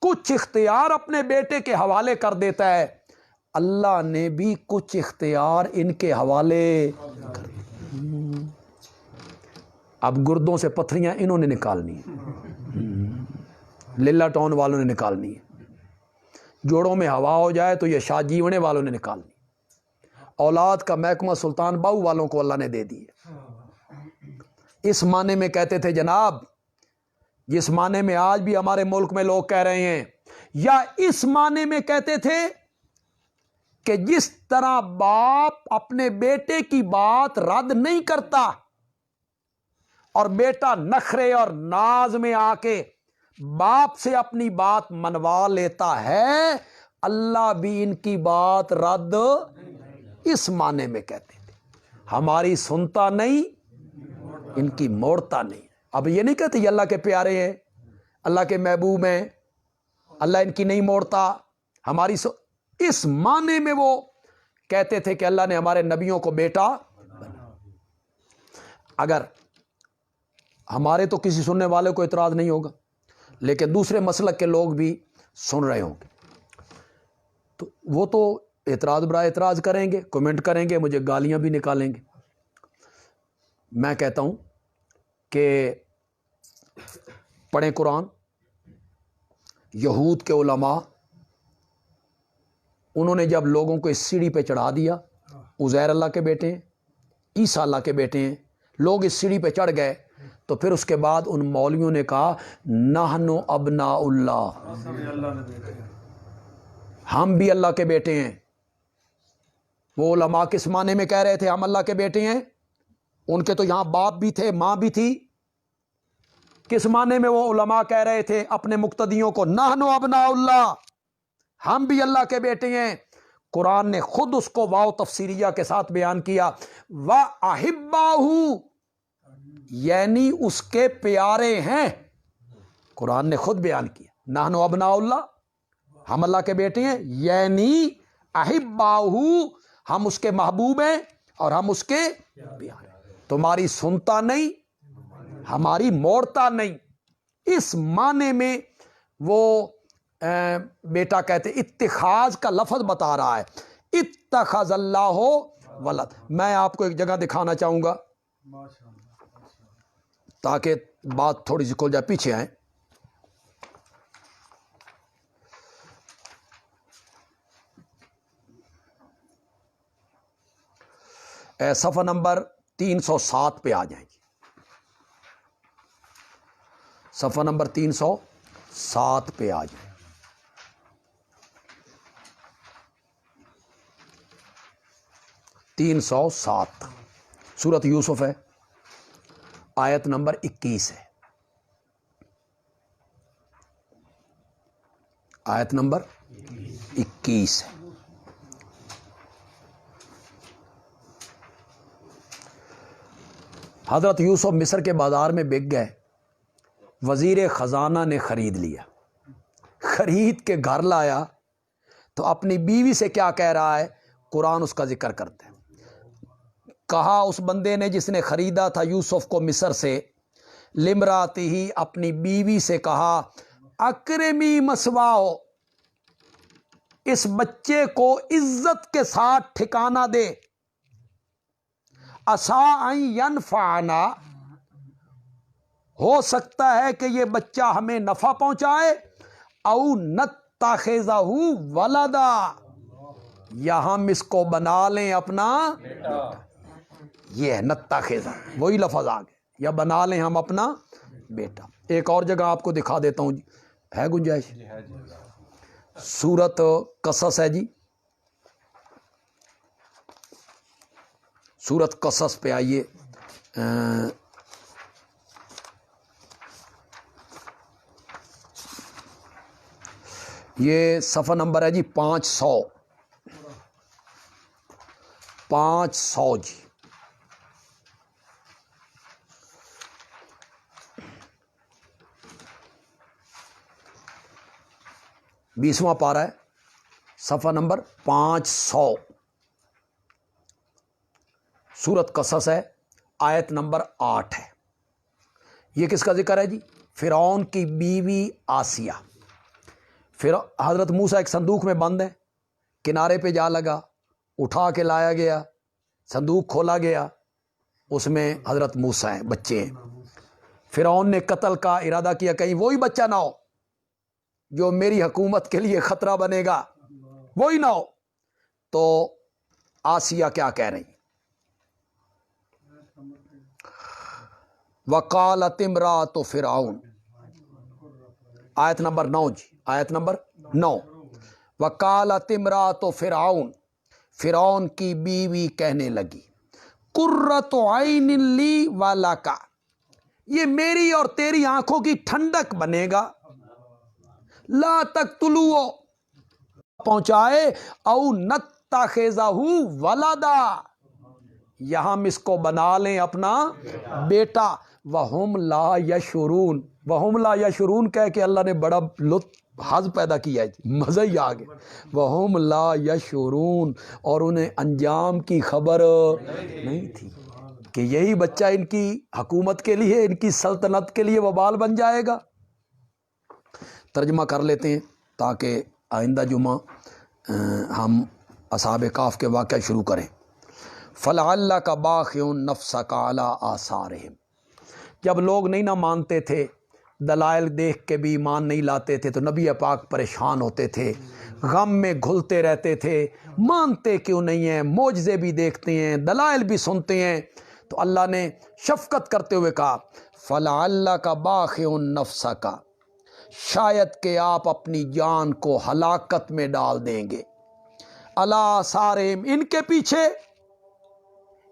کچھ اختیار اپنے بیٹے کے حوالے کر دیتا ہے، اللہ نے بھی کچھ اختیار ان کے حوالے کر دیے۔ اب گردوں سے پتھریاں انہوں نے نکالنی ہیں، للہ ٹاؤن والوں نے نکالنی ہے، جوڑوں میں ہوا ہو جائے تو یہ شاہ جیونے والوں نے نکالنی، اولاد کا محکمہ سلطان باؤ والوں کو اللہ نے دے دی ہے۔ اس معنی میں کہتے تھے جناب، جس معنی میں آج بھی ہمارے ملک میں لوگ کہہ رہے ہیں، یا اس معنی میں کہتے تھے کہ جس طرح باپ اپنے بیٹے کی بات رد نہیں کرتا اور بیٹا نخرے اور ناز میں آ کے باپ سے اپنی بات منوا لیتا ہے، اللہ بھی ان کی بات رد اس معنی میں کہتے تھے، ہماری سنتا نہیں، ان کی موڑتا نہیں۔ اب یہ نہیں کہتے یہ اللہ کے پیارے ہیں، اللہ کے محبوب ہیں، اللہ ان کی نہیں موڑتا، ہماری اس معنی میں وہ کہتے تھے کہ اللہ نے ہمارے نبیوں کو بیٹا بنا۔ اگر ہمارے تو کسی سننے والے کو اعتراض نہیں ہوگا، لیکن دوسرے مسلک کے لوگ بھی سن رہے ہوں گے تو وہ تو اعتراض برائے اعتراض کریں گے، کمنٹ کریں گے، مجھے گالیاں بھی نکالیں گے۔ میں کہتا ہوں کہ پڑھیں قرآن۔ یہود کے علماء، انہوں نے جب لوگوں کو اس سیڑھی پہ چڑھا دیا، عزیر اللہ کے بیٹے ہیں، عیسیٰ اللہ کے بیٹے ہیں، لوگ اس سیڑھی پہ چڑھ گئے، تو پھر اس کے بعد ان مولویوں نے کہا نحن ابناء اللہ، ہم بھی اللہ کے بیٹے ہیں۔ وہ علماء کس معنی میں کہہ رہے تھے ہم اللہ کے بیٹے ہیں؟ ان کے تو یہاں باپ بھی تھے، ماں بھی تھی۔ کس معنی میں وہ علماء کہہ رہے تھے اپنے مقتدیوں کو نحن ابناء اللہ، ہم بھی اللہ کے بیٹے ہیں؟ قرآن نے خود اس کو واو تفسیریہ کے ساتھ بیان کیا، وَأَحِبَّاهُ، یعنی اس کے پیارے ہیں۔ قرآن نے خود بیان کیا نحن ابناء اللہ، ہم اللہ کے بیٹے ہیں، یعنی احباہ، ہم اس کے محبوب ہیں اور ہم اس کے پیارے۔ تمہاری سنتا نہیں، ہماری موڑتا نہیں، اس معنی میں وہ بیٹا کہتے، اتخاذ کا لفظ بتا رہا ہے، اتخذ اللہ ولد۔ میں آپ کو ایک جگہ دکھانا چاہوں گا تاکہ بات تھوڑی سی کھل جائے، پیچھے آئیں۔ صفحہ نمبر 307 پہ آ جائیں گے، صفحہ نمبر 307 پہ آ جائیں۔ تین سو سات سورۃ یوسف ہے، آیت نمبر 21 ہے، آیت نمبر 21 ہے۔ حضرت یوسف مصر کے بازار میں بک گئے، وزیر خزانہ نے خرید لیا، خرید کے گھر لایا تو اپنی بیوی سے کیا کہہ رہا ہے؟ قرآن اس کا ذکر کرتا ہے، کہا اس بندے نے جس نے خریدا تھا یوسف کو مصر سے، لمراتی ہی اپنی بیوی سے کہا اکرمی مسواؤ، اس بچے کو عزت کے ساتھ ٹھکانہ دے، عسیٰ ان ینفعنا، ہو سکتا ہے کہ یہ بچہ ہمیں نفع پہنچائے، او نتخذہ ولدا، یا ہم اس کو بنا لیں اپنا بیٹا۔ یہ ہے نتخذہ، وہی لفظ آ گئے، یا بنا لیں ہم اپنا بیٹا۔ ایک اور جگہ آپ کو دکھا دیتا ہوں جی، ہے گنجائش؟ سورت قصص ہے جی، سورت قصص پہ آئیے، یہ صفحہ نمبر ہے جی 500 جی، بیسواں پارہ ہے، صفحہ نمبر 500، سورت قصص ہے، آیت نمبر 8 ہے۔ یہ کس کا ذکر ہے جی؟ فرعون کی بیوی آسیہ۔ پھر حضرت موسیٰ ایک صندوق میں بند ہے، کنارے پہ جا لگا، اٹھا کے لایا گیا، صندوق کھولا گیا، اس میں حضرت موسیٰ ہیں، بچے ہیں۔ فرعون نے قتل کا ارادہ کیا، کہیں وہی بچہ نہ ہو جو میری حکومت کے لیے خطرہ بنے گا، وہی نہ ہو۔ تو آسیہ کیا کہہ رہی؟ وقالت امرأۃ فرعون، آیت نمبر 9 جی، آیت نمبر 9، وقالت امرأۃ فرعون، فرعون کی بیوی کہنے لگی، قرۃ عین لی ولک، یہ میری اور تیری آنکھوں کی ٹھنڈک بنے گا، لا تقتلوہ، پہنچائے، او نتخذہ ولدا، یا ہم اس کو بنا لیں اپنا بیٹا، وہم لا یشعرون، وہم لا یشعرون کہہ کے اللہ نے بڑا لطف حظ پیدا کیا ہے، مزہ ہی آ گیا، وہم لا یشعرون، اور انہیں انجام کی خبر نہیں تھی کہ یہی بچہ ان کی حکومت کے لیے، ان کی سلطنت کے لیے وبال بن جائے گا۔ ترجمہ کر لیتے ہیں تاکہ آئندہ جمعہ ہم اصحاب کہف کے واقعہ شروع کریں۔ فَلَعَلَّكَ بَاخِعٌ نَفْسَكَ عَلَىٰ آثَارِهِمْ، جب لوگ نہیں نہ مانتے تھے، دلائل دیکھ کے بھی ایمان نہیں لاتے تھے، تو نبی پاک پریشان ہوتے تھے، غم میں گھلتے رہتے تھے، مانتے کیوں نہیں ہیں، معجزے بھی دیکھتے ہیں، دلائل بھی سنتے ہیں، تو اللہ نے شفقت کرتے ہوئے کہا فَلَعَلَّكَ بَاخِعٌ نَفْسَكَ، شاید کہ آپ اپنی جان کو ہلاکت میں ڈال دیں گے، عَلَىٰ آثَارِهِمْ، ان کے پیچھے،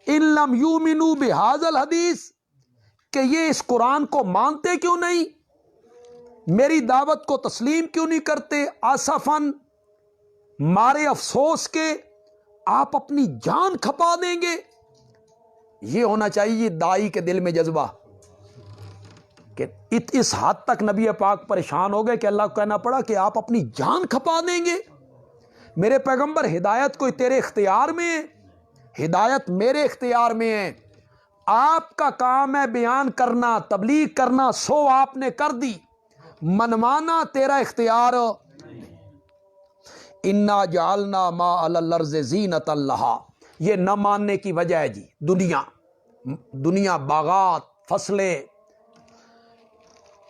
ان لم یؤمنوا بہذا الحدیث، کہ یہ اس قرآن کو مانتے کیوں نہیں، میری دعوت کو تسلیم کیوں نہیں کرتے، آسفاً، مارے افسوس کے آپ اپنی جان کھپا دیں گے۔ یہ ہونا چاہیے دائی کے دل میں جذبہ، کہ اس حد تک نبی پاک پریشان ہو گئے کہ اللہ کو کہنا پڑا کہ آپ اپنی جان کھپا دیں گے۔ میرے پیغمبر ہدایت کوئی تیرے اختیار میں ہے، ہدایت میرے اختیار میں ہے، آپ کا کام ہے بیان کرنا، تبلیغ کرنا، سو آپ نے کر دی، منوانا تیرا اختیار۔ انا جعلنا ما علی الارض زینۃ لہا، یہ نہ ماننے کی وجہ ہے جی دنیا، باغات، فصلیں،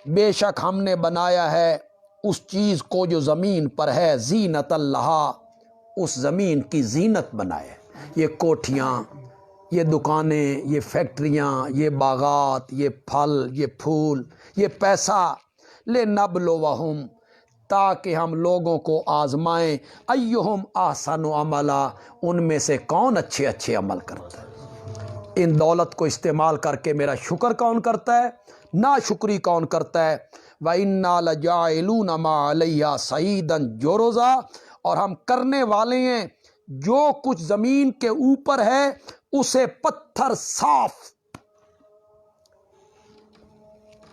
بے شک ہم نے بنایا ہے اس چیز کو جو زمین پر ہے، زینۃ لہا، اس زمین کی زینت بنائے، یہ کوٹھیاں، یہ دکانیں، یہ فیکٹریاں، یہ باغات، یہ پھل، یہ پھول، یہ پیسہ، لنبلوہم، تاکہ ہم لوگوں کو آزمائیں، ایہم احسن عملا، ان میں سے کون اچھے اچھے عمل کرتا ہے۔ ان دولت کو استعمال کر کے میرا شکر کون کرتا ہے، ناشکری کون کرتا ہے۔ وَإِنَّا لَجَاعِلُونَ مَا عَلَيْهَا صَعِيدًا جُرُزًا، اور ہم کرنے والے ہیں جو کچھ زمین کے اوپر ہے اسے پتھر صاف